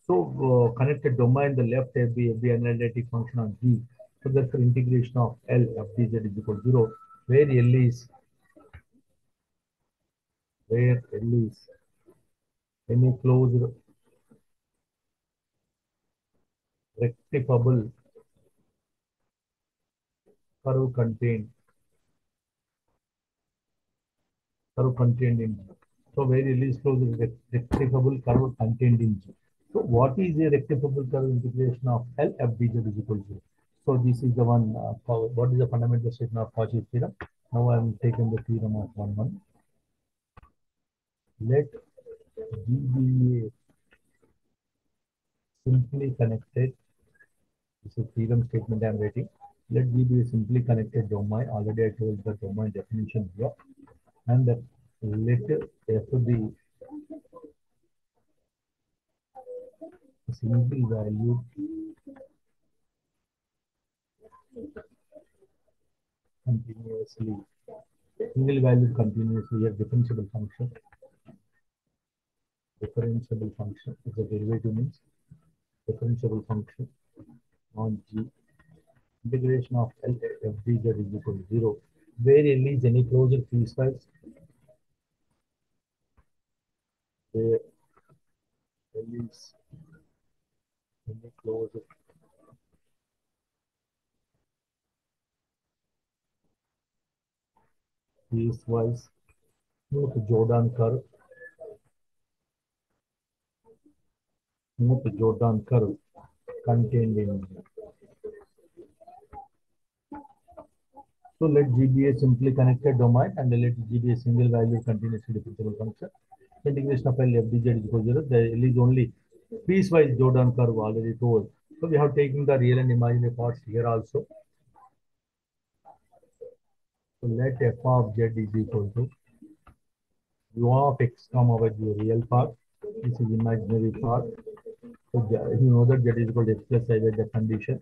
So connected domain, the left be analytic function on G. So therefore integration of L of dz is equal to 0, where L is any closed rectifiable curve contained in G. So where L is closed is rectifiable curve contained in G. So what is a rectifiable curve integration of L f dz is equal to 0? So this is the one, what is the fundamental statement of Cauchy's theorem? Now I am taking the theorem of 1, 1. Let G be a simply connected, this is theorem statement I am writing. Let G be a simply connected domain. Already I told the domain definition here. And let F be single valued continuously, single valued continuously a differentiable function is a derivative means differentiable function on G. Integration of L f dz is equal to 0, where L is any closure piecewise, where L is any closure piecewise smooth Jordan curve contained in G. So let G be a simply connected domain and let G be a single value continuously differentiable function. Integration of L f dz is equal to 0. The L is only piecewise Jordan curve already told. So we have taken the real and imaginary parts here also. So let f of z is equal to u of x comma y the real part. This is imaginary part. So you know that z is equal to x plus I with the condition.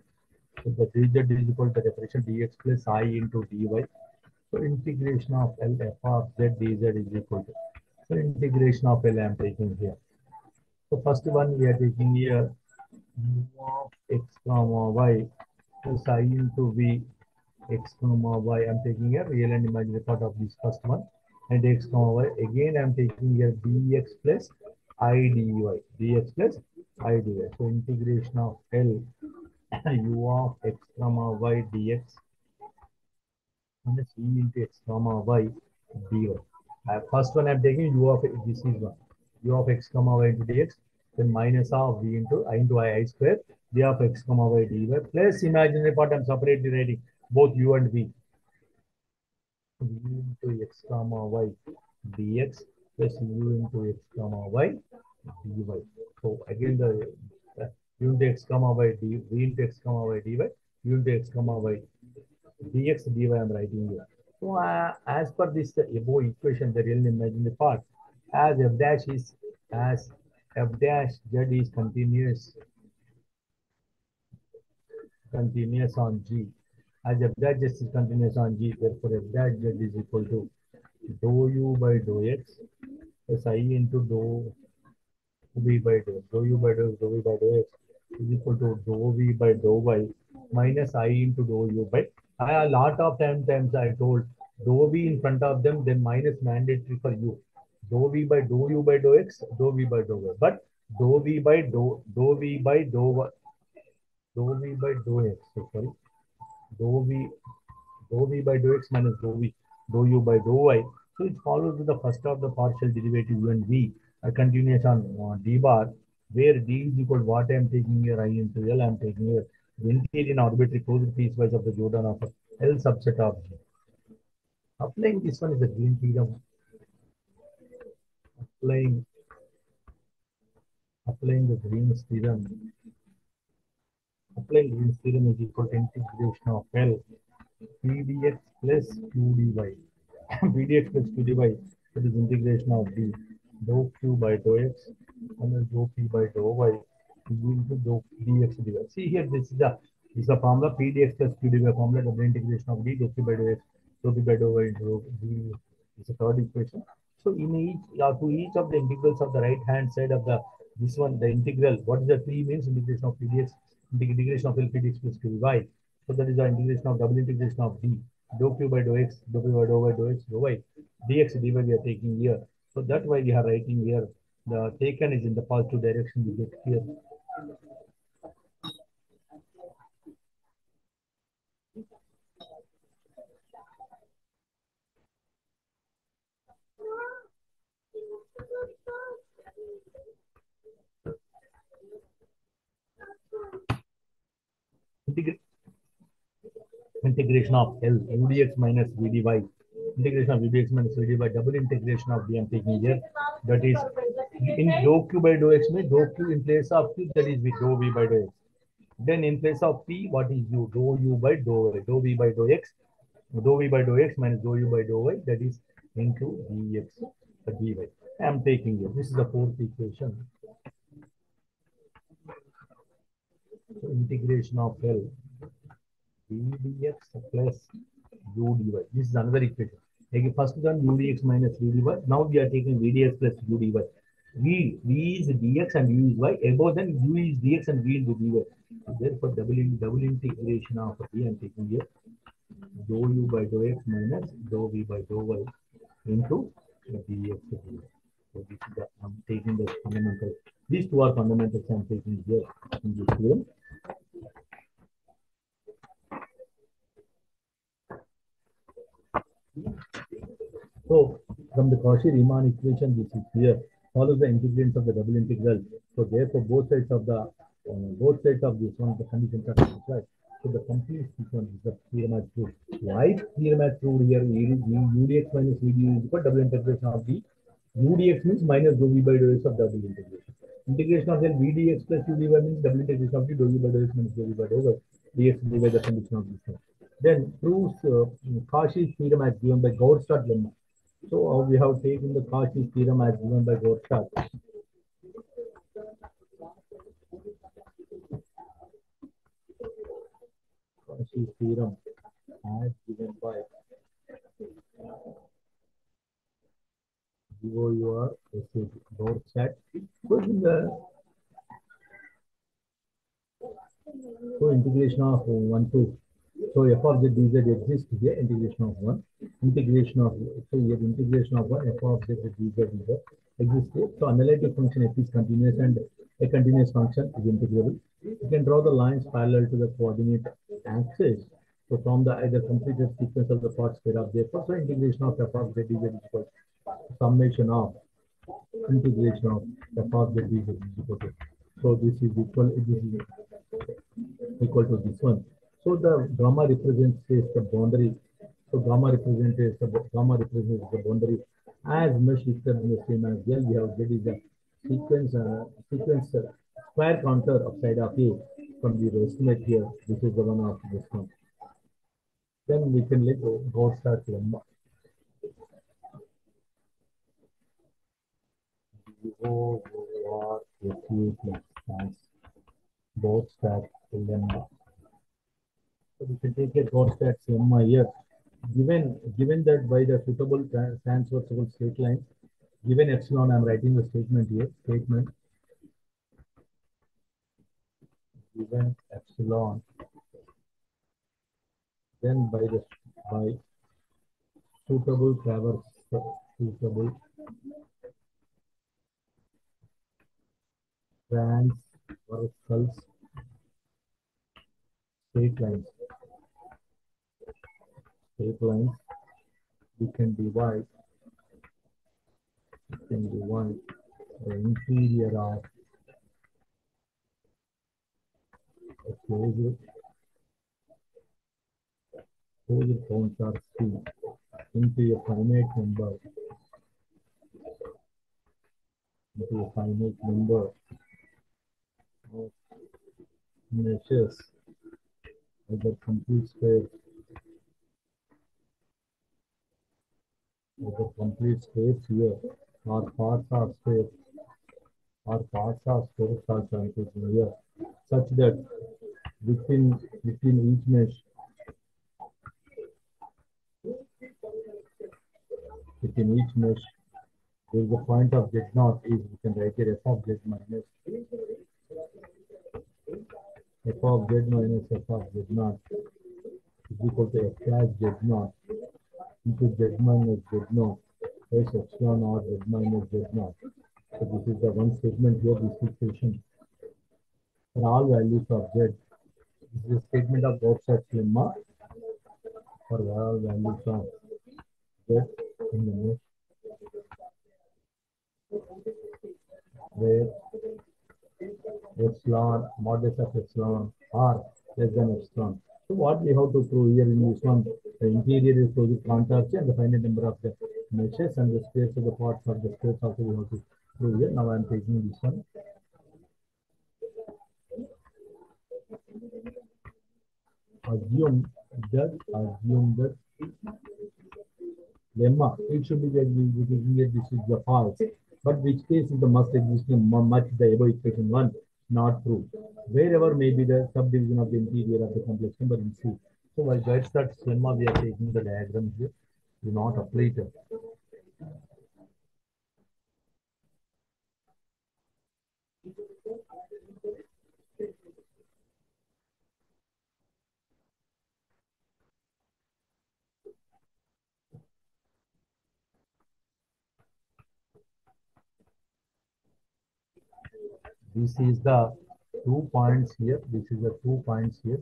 So the dz is equal to the definition dx plus I into dy. So integration of L f of z dz is equal to. So integration of L I am taking here. So first one we are taking here u of x comma y plus I into v x comma y. I'm taking here real and imaginary part of this first one and x comma y. Again I'm taking here dx plus I dy. dx plus I dy. So integration of L u of x comma y dx minus e into x comma y dy. First one I'm taking u of this is one u of x comma y into dx, then minus of v into I square d of x comma y dy plus imaginary part I'm separately writing both u and v into x comma y dx plus u into x comma y dy. So again the u into x comma y v into x comma y dy u into x comma y dx dy I'm writing here. So as per this above equation, the real imaginary part, as f dash is as f dash z is continuous on G, as f dash z is continuous on G, therefore f dash z is equal to dou u by dou x plus I into dou v by dou x. Dou u by dou x, dou v by dou x is equal to dou v by dou y minus I into dou u by. A lot of times I told dou v in front of them, then minus mandatory for u. dou v by dou u by dou x, dou v by dou y. But dou v by dou v by dou y, dou v by dou x. So sorry, dou v dou v by dou x minus dou u by dou y. So it follows with the first of the partial derivative u and v, a continuation on d bar, where d is equal to what I am taking here I into L. I am taking here the interior arbitrary closed piecewise of the Jordan of L subset of G. Applying this one is the Green theorem. Applying the Green's theorem. Applying Green's theorem is equal to integration of L pdx plus qdy. pdx plus qdy, that is integration of d dou q by dou x minus dou p by dou y into dou dx dy. See here, this is the formula pdx plus qdy formula, double integration of d dou q by dou x dou p by dou y into dou d is the third equation. So in each of the integrals of the right hand side of the this one, the integral, what is the p means integration of pdx, integration of L pdx plus qdy. So that is the integration of double integration of d dou q by dou x, dou p by dou y, dou x, dou y, dx dy we are taking here. So that's why we are writing here. The taken is in the positive direction. We get here. Integra Integration of L udx minus vdy. Integration of udx minus vdy. Double integration of d I'm taking here. That is in dou q by dou x means dou q in place of q, that is with dou v by dou x. Then in place of p, what is u? Dou u by dou y. Dou v by dou x. Dou v by dou x minus dou u by dou y, that is into dx dy. I am taking here. This is the fourth equation. So integration of L dx plus u dy. This is another equation. Like first one u dx minus u dy. Now we are taking v dx plus u dy. V is dx and u is y. Above then u is dx and v is dy. Therefore double integration of v I am taking here dou u by dou x minus dou v by dou y into dx dy. So this is the, I'm taking the fundamental. These two are fundamentals I'm taking here in this theorem. So from the Cauchy-Riemann equation, this is here, follows the integrants of the double integral. So therefore, both sides of this one, the conditions are satisfied. So the complete sequence is the theorem as proved. Why theorem as proved here? Udx minus vd is equal to double integration of the udx means minus dou v by dou x of double integration. Integration of then vdx plus udy means double integration of the dou v by dou x minus dou v by dou y dx dy by the condition of this one. Then proves Cauchy's theorem as given by Goldstadt lemma. So we have taken the Cauchy's theorem as given by Goldstadt. Cauchy's theorem as given by Goldstadt. So integration of 1 to, so f of z dz exists here, integration of 1, integration of, so here integration of 1, f of z dz exists here. So analytic function f is continuous and a continuous function is integrable. You can draw the lines parallel to the coordinate axis. So from the either completed sequence of the parts thereof, therefore, so integration of f of z dz is equal to summation of integration of f of z dz is equal to. So this is equal to this one. So the gamma represents the boundary. So gamma represents the boundary as mesh equal in the same as well. We have Z is a sequence square counter of side of A from the estimate here. This is the one of this one. Then we can let go start lemma. Both start lemma. So we can take a Goldstadt lemma here. Given that by the suitable transversal straight line, given epsilon, I'm writing the statement here. Statement given epsilon, then by suitable transversals, straight lines. Straight lines we can divide the interior of a closure counts are C into a finite number of meshes, either complete square here or parts of space are transmitted here, such that within each mesh, there is a point of z naught is we can write it f of z minus f of z naught is equal to f dash z naught into z minus z naught plus epsilon or z minus z naught. So this is the one statement here, this equation for all values of z. This is a statement of Gauss-Sachs lemma for all values of z in the mesh where epsilon, modulus of epsilon are less than epsilon. So what we have to prove here in this one, the interior is closed contours and the finite number of the meshes and the space of the parts of the space also we have to prove here. Now I am taking this one. Assume that lemma, it should be that we taking it this is the false. But which case is the must existing much the above equation 1 not true. Wherever may be the subdivision of the interior of the complex number in C. So while that's that lemma we are taking the diagram here, do not apply it. This is the 2 points here. This is the 2 points here.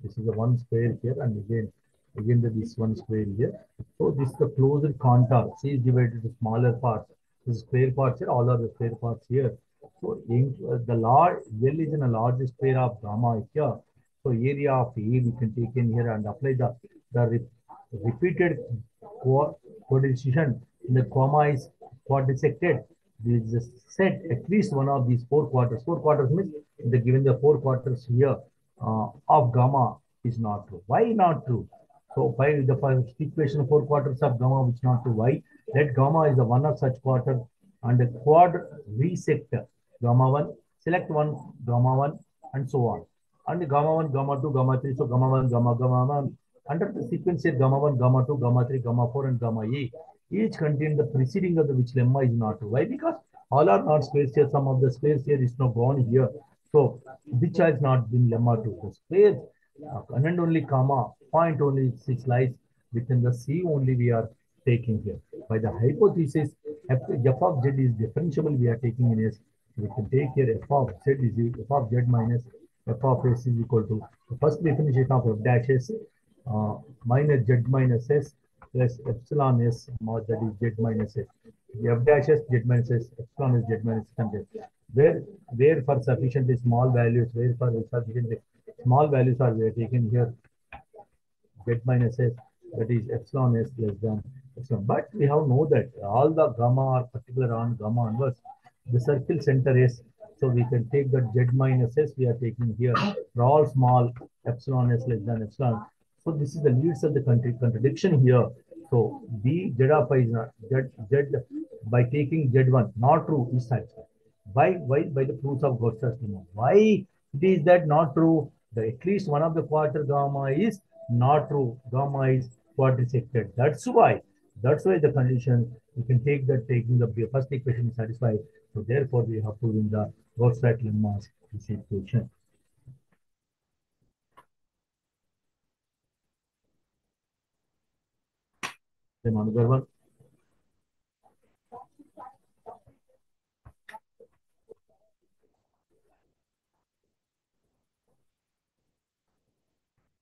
This is the one square here, and again this one square here. So this is the closed contour. C is divided into smaller parts. This square parts here. All are the square parts here. So the large L is in a large square of gamma here. So area of A we can take in here and apply the repeated coordination. The comma is quadrisected. This is set at least one of these 4 quarters. 4 quarters means the given the 4 quarters here of gamma is not true. Why not true? So by the first equation 4 quarters of gamma which not true. Why? That gamma is the one of such quarter and the quad resect gamma 1, select one gamma 1 and so on. And gamma 1, gamma 2, gamma 3. So gamma 1, gamma 1. Under the sequence here, gamma 1, gamma 2, gamma 3, gamma 4, and gamma A. Each contain the preceding of the which lemma is not true. Why? Because all are not space here. Some of the space here is now gone here. So which has not been lemma true. The space and only comma point only 6 lies within the C only we are taking here. By the hypothesis, f of z is differentiable. We are taking in S. We can take here f of z is f of z minus f of s is equal to the first definition of f dash s minus z minus s plus epsilon s that is z minus s. F dash s z minus s epsilon is z minus 100. Where for sufficiently small values, where for sufficiently small values are we are taken here z minus s, that is epsilon s less than epsilon. But we have know that all the gamma are particular on gamma inverse. The circle center is, so we can take that z minus s we are taking here for all small epsilon s less than epsilon. So this is the leads of the contradiction here. So b z of I is not z by taking z1 not true is satisfied. Why? By the proofs of Gauss-Sachs lemma. Why it is that not true? The at least one of the quarter gamma is not true. Gamma is quadrisected. That's why. That's why the condition you can take that taking the first equation is satisfied. So therefore we have proven the Gauss-Sachs lemma this equation. Then another one.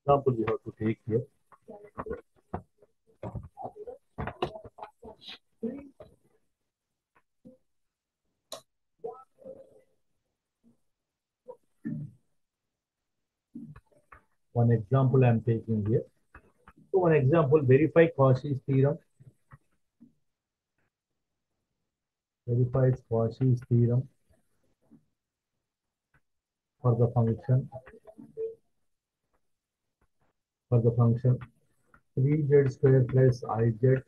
example we have to take here. One example I am taking here. So one example, verify Cauchy's theorem. Verifies Cauchy's theorem for the function 3z square plus iz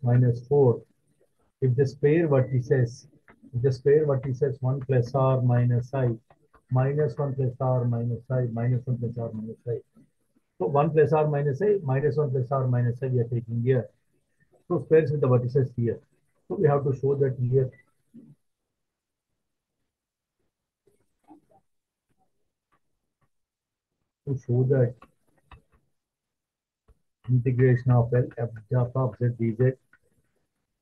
minus 4. If the square vertices, 1 plus r minus I, minus 1 plus r minus I, minus 1 plus r minus I. So 1 plus r minus I, minus 1 plus r minus I we are taking here. So squares with the vertices here. So we have to show that here. To show that integration of L f of z dz,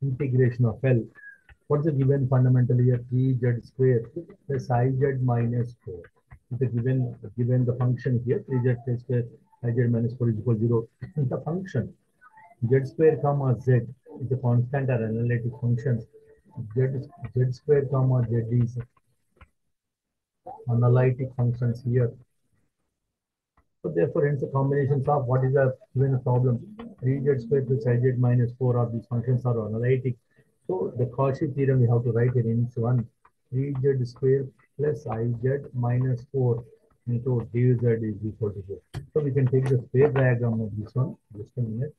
integration of L. What's the given fundamentally here? 3z square plus iz minus 4. The given the function here 3z square iz minus 4 is equal to 0. The function z square comma z is a constant or analytic function. Z square comma z is analytic functions here. So therefore, hence the combinations of what is the given problem 3z square plus iz minus 4 of these functions are analytic. So the Cauchy theorem we have to write in this one 3z square plus iz minus 4 into dz is equal to 0. So we can take the square diagram of this one. Just a minute.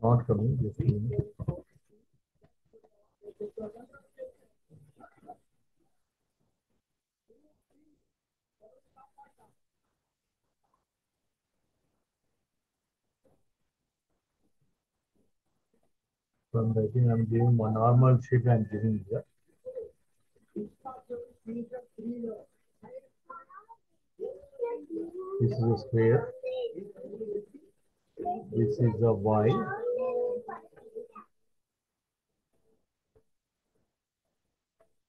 Not coming. Just a minute. So I'm writing. I'm giving one normal sheet. I'm giving here. This is a square. This is a y.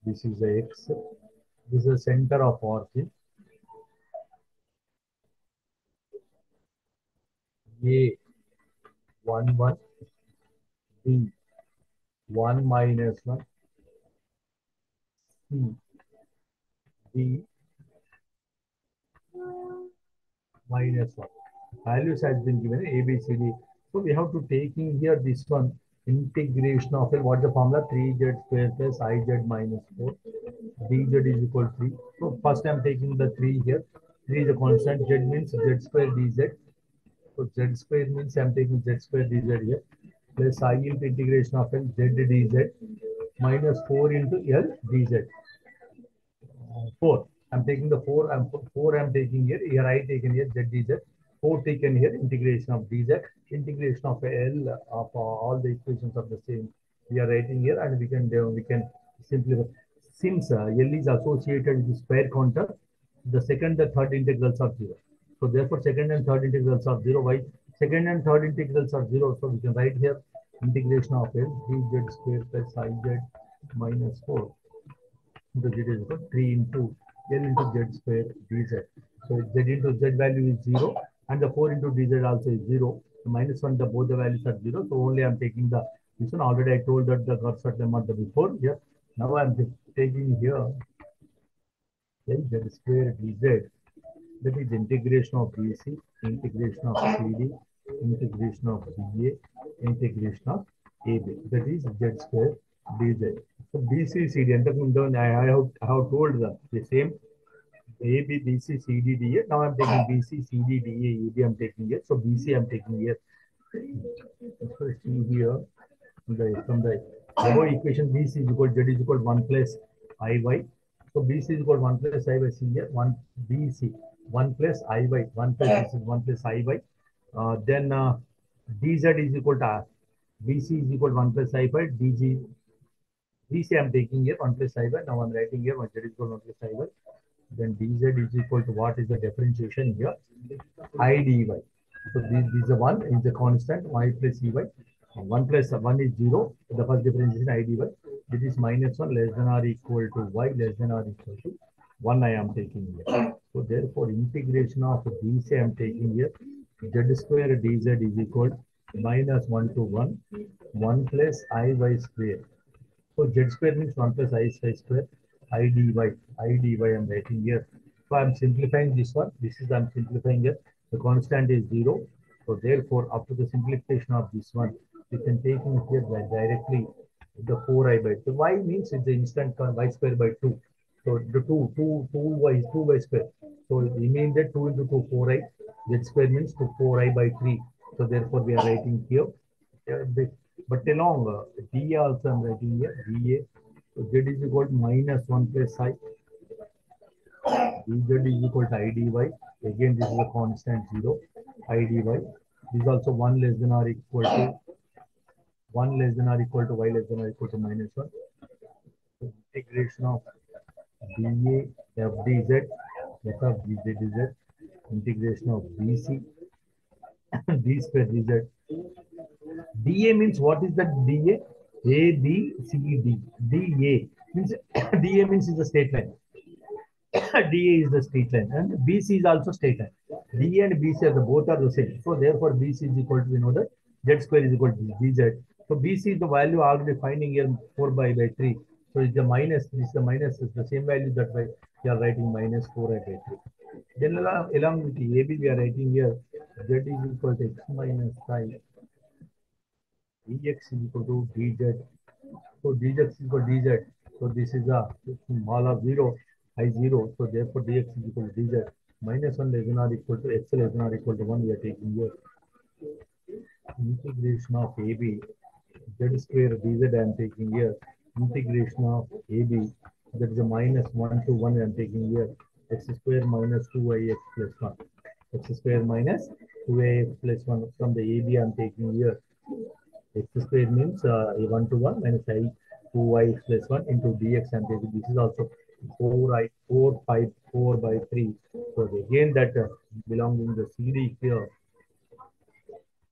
This is a x. This is the center of origin. A 1 1 B 1 minus 1 C D minus 1. Values has been given A, B, C, D. So we have to take in here this one integration of L. What the formula? 3z square plus iz minus 4. Dz is equal to 3. So first I am taking the 3 here. 3 is a constant. Z means z square dz. So z square means I am taking z square dz here. Plus I into integration of L z dz minus 4 into L dz. 4. I'm taking the 4. 4 I'm taking here. Here I taken here z dz. 4 taken here. Integration of dz. Integration of L of all the equations of the same. We are writing here, and we can simply since L is associated with the square counter, the second and third integrals are 0. So therefore, second and third integrals are 0. Why? Second and third integrals are 0. So we can write here integration of L dz square plus iz minus 4 into z is equal to 3 into L into z square dz. So z into z value is 0 and the 4 into dz also is 0. The minus 1, both the values are 0. So only I am taking this one. Already I told that the cursor lemma before here. Now I am taking here L z square dz. That is integration of BC, integration of CD, integration of BA, integration of AB. That is z square dz. So BC, CD, and I have told the same AB, BC, CD, DA. Now I'm taking BC, CD, DA, AB. I'm taking here. So BC I'm taking here. So see here from the above equation BC is equal to Z is equal to 1 plus IY So BC is equal to 1 plus I by C here, 1 BC, 1 plus I by 1 plus this is 1 plus I by then DZ is equal to R. BC is equal to 1 plus I by DG. BC I'm taking here 1 plus I by. Now I'm writing here 1 Z is equal to 1 plus I by. Then dz is equal to what is the differentiation here? I dy. So this is a 1 is the constant y plus ey. 1 plus 1 is 0. The first differentiation I dy. This is minus 1 less than or equal to y less than or equal to 1 I am taking here. So therefore integration of dc I am taking here. Z square dz is equal to minus 1 to 1 1 plus iy square. So z square means 1 plus I square, I dy, I am writing here. So I'm simplifying this one. This is I'm simplifying here. The constant is 0. So therefore, after the simplification of this one, you can take in here directly the 4i by 2. Y means it's the instant y square by 2. So the 2y square. So it means that 2 into 2, 4i. Z square means 4i by 3. So therefore, we are writing here. But along dA also I'm writing here dA. So Z is equal to minus 1 plus I. dz is equal to I dy. Again, this is a constant 0. I dy. This is also 1 less than or equal to 1 less than or equal to y less than or equal to minus 1. So integration of dA f dz f of dz dz. Integration of dc d square dz. DA means what is that DA? A, B, C, D. DA means DA means is the state line. DA is the state line and BC is also state line. DA and BC are both are the same. So therefore BC is equal to, we know that Z square is equal to DZ. So BC is the value already finding here 4 by 3. So it's the minus, this is the minus is the same value that by we are writing minus 4 by 3. Then along with the AB we are writing here Z is equal to X minus I. Dx is equal to dz. So dx is equal to dz. So this is a small of 0, I 0. So therefore dx is equal to dz. Minus 1 less than or equal to x less than or equal to 1 we are taking here. Integration of AB. Z square dz I am taking here. Integration of AB. That is a minus 1 to 1 I am taking here. X square minus 2ix plus 1. X square minus 2ix plus 1 from the AB I am taking here. X square means 1 to 1 minus I 2y plus 1 into dx and dz. This is also 4 by 3. So again that belonging the CD here,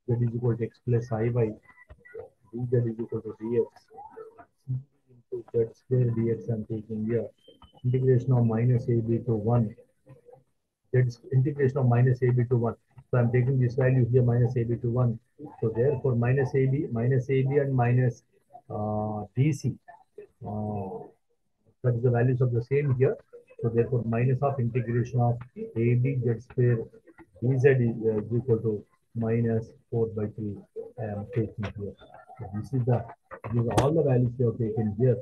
z is equal to x plus I by dz is equal to dx into z square dx I'm taking here. Integration of minus AB to 1. That's integration of minus AB to 1. So I'm taking this value here minus AB to 1. So therefore minus AB and minus DC. That is the values of the same here. So therefore minus of integration of AB z square dz is equal to minus 4 by 3 I am taking here. So these are all the values we have taken here.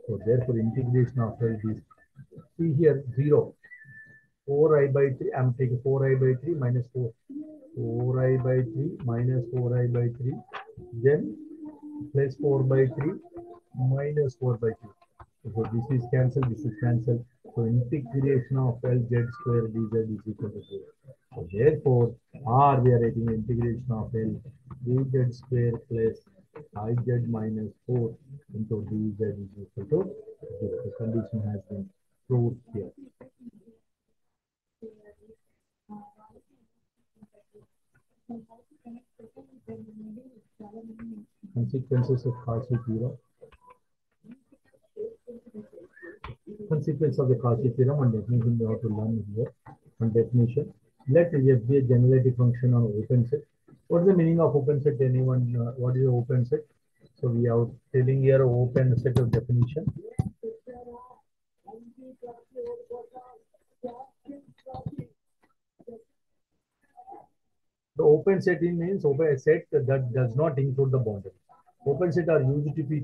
So therefore integration of this, see here 0. 4i by 3, I'm taking 4i by 3 minus 4. 4i by 3 minus 4i by 3. Then plus 4 by 3 minus 4 by 3. So this is cancelled, this is cancelled. So integration of Lz square dz is equal to 0. So therefore, R we are writing integration of L dz square plus Iz minus 4 into dz is equal to 0. The condition has been proved here. Consequences of Cauchy theorem. Consequence of the Cauchy theorem and definition we have to learn here. On definition, let f be a generative function on open set. What is the meaning of open set? Anyone? What is the open set? So we are telling here open set of definition. The open set means open set that does not include the boundary. Open set are used to be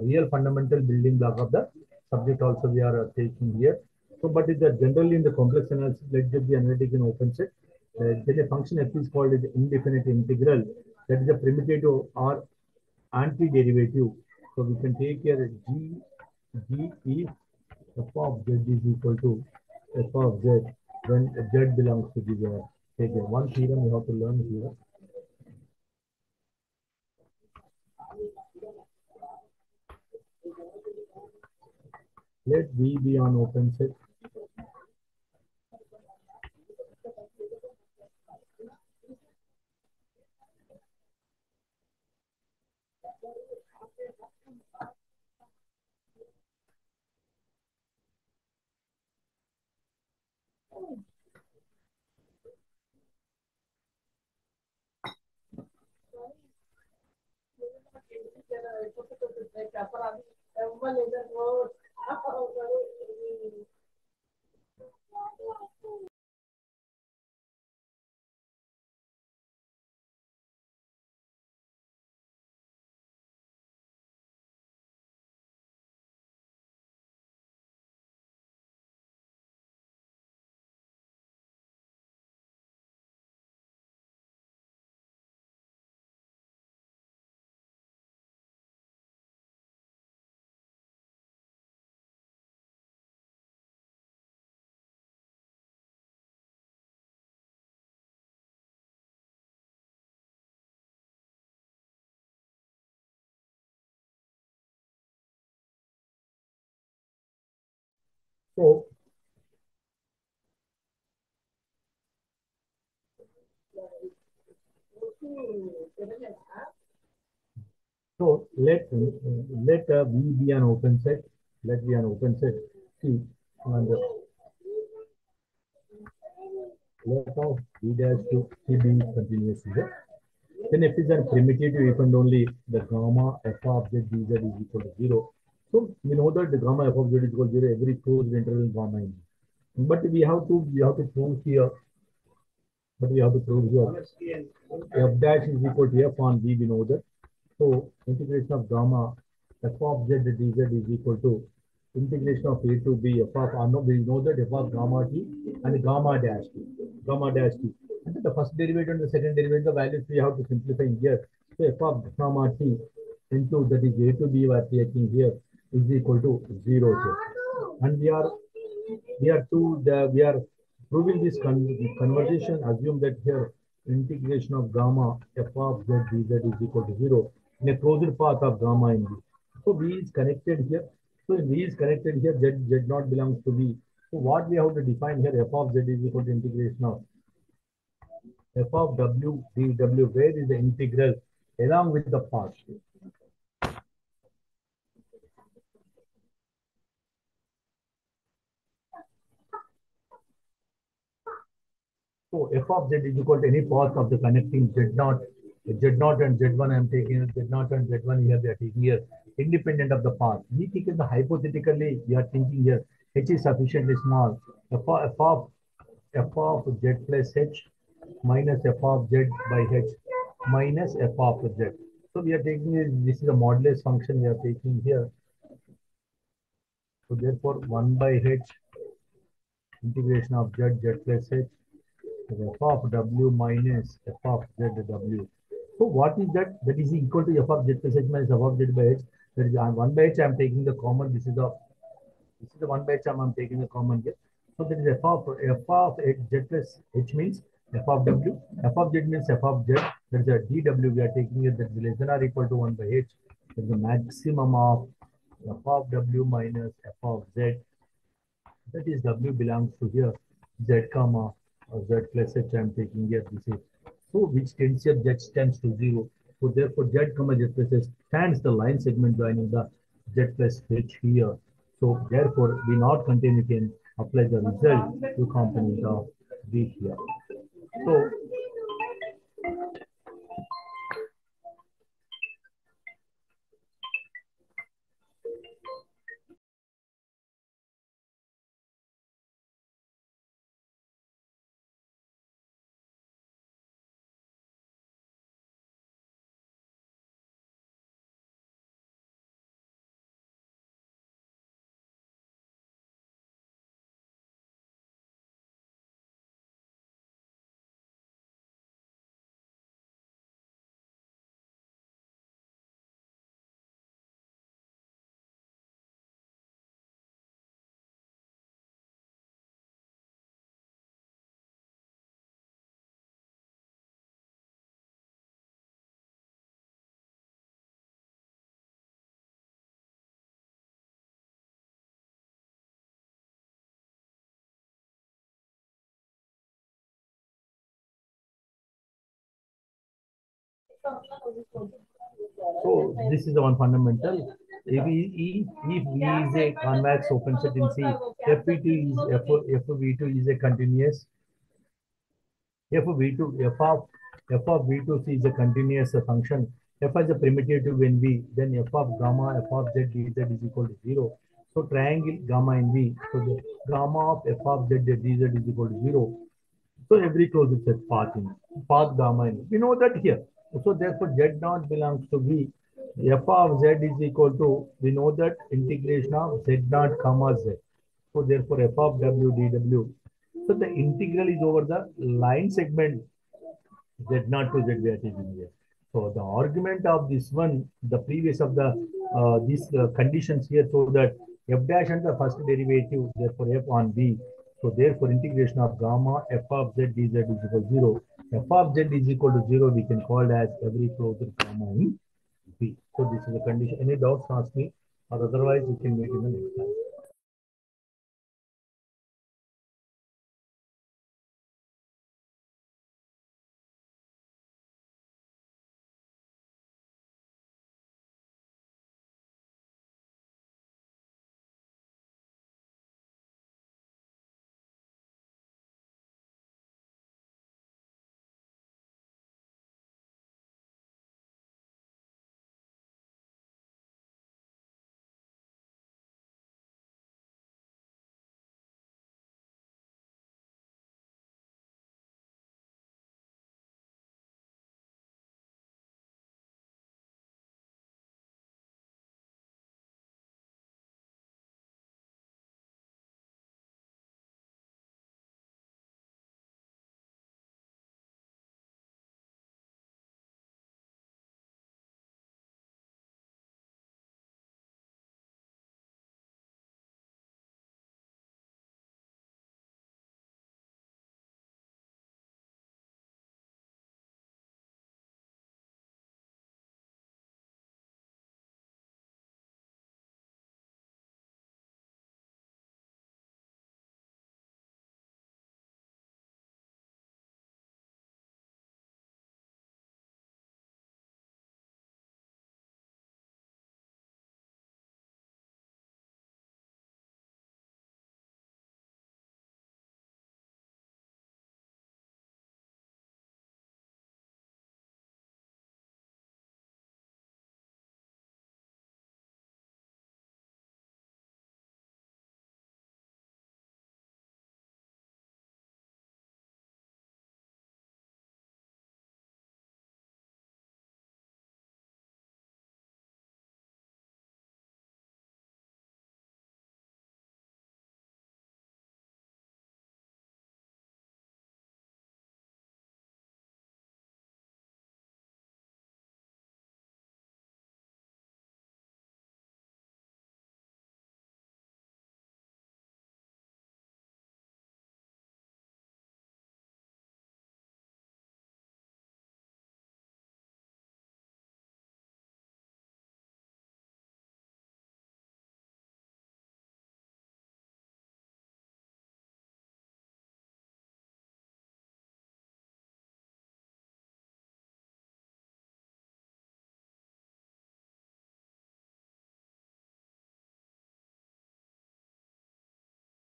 real fundamental building block of the subject also we are taking here. So, but it is generally in the complex analysis, let there be analytic in open set. Then a function f is called as indefinite integral. That is a primitive or anti-derivative. So we can take here g is f of z is equal to f of z when z belongs to the take one theorem you have to learn here. Let V be an open set. So, let V be an open set. Let be an open set. See, and let of V dash to C be continuous here. Then f is a primitive even only the gamma f of z dz is equal to 0. So we know that the gamma f of z is equal to 0 every closed interval gamma in. But we have to prove here. But we have to prove here f dash is equal to f on v. We know that. So integration of gamma f of z dz is equal to integration of a to b f of no, we know that f of gamma t and gamma dash t. Gamma dash t. And the first derivative and the second derivative, the values we have to simplify here. So f of gamma t into that is a to b we are taking here is equal to 0 here. And we are proving this conversation. Assume that here integration of gamma f of z dz is equal to 0 in a closed path of gamma in V. So V is connected here. So in V is connected here, z not belongs to V. So what we have to define here, f of z is equal to integration of f of w dw, where is the integral along with the path. So f of z is equal to any path of the connecting z naught and z1 I am taking z0 and z1 here we are taking here independent of the path. We take the hypothetically we are thinking here h is sufficiently small. F of z plus h minus f of z by h minus f of z. So we are taking this is a modulus function we are taking here. So therefore 1 by h integration of z plus h f of w minus f of z w. So what is that? That is equal to f of z plus h minus f of z by h. That is 1 by h I am taking the common. This is the 1 by h I am taking the common here. So that is f of h, z plus h means f of w. F of z means f of z. That is a dw we are taking here. That is less than or equal to 1 by h. That is the maximum of f of w minus f of z, that is w belongs to here z comma z plus h I am taking here this is so which tends here z tends to 0. So therefore z comma z plus h stands the line segment joining the z plus h here. So therefore we not contain we can apply the result to component of b here. So So this is the one fundamental. If V is a convex open set in C, F v2 is a continuous. F of V2 C is a continuous function. F as a primitive to in V, then F of gamma F of Z dz is equal to 0. So triangle gamma in V. So the gamma of F of Z dz is equal to 0. So every closed set path in path gamma in. We know that here. So therefore Z naught belongs to V. F of Z is equal to, we know that integration of Z naught comma Z. So therefore F of W dW. So the integral is over the line segment Z naught to Z we are taking here. So the argument of this one, the previous of the these conditions here, so that f dash and the first derivative, therefore f on b. So therefore integration of gamma f of z dz is equal to 0. F of z is equal to 0, we can call as every closed gamma in b. So this is the condition. Any doubts, ask me, or otherwise we can meet in the next class.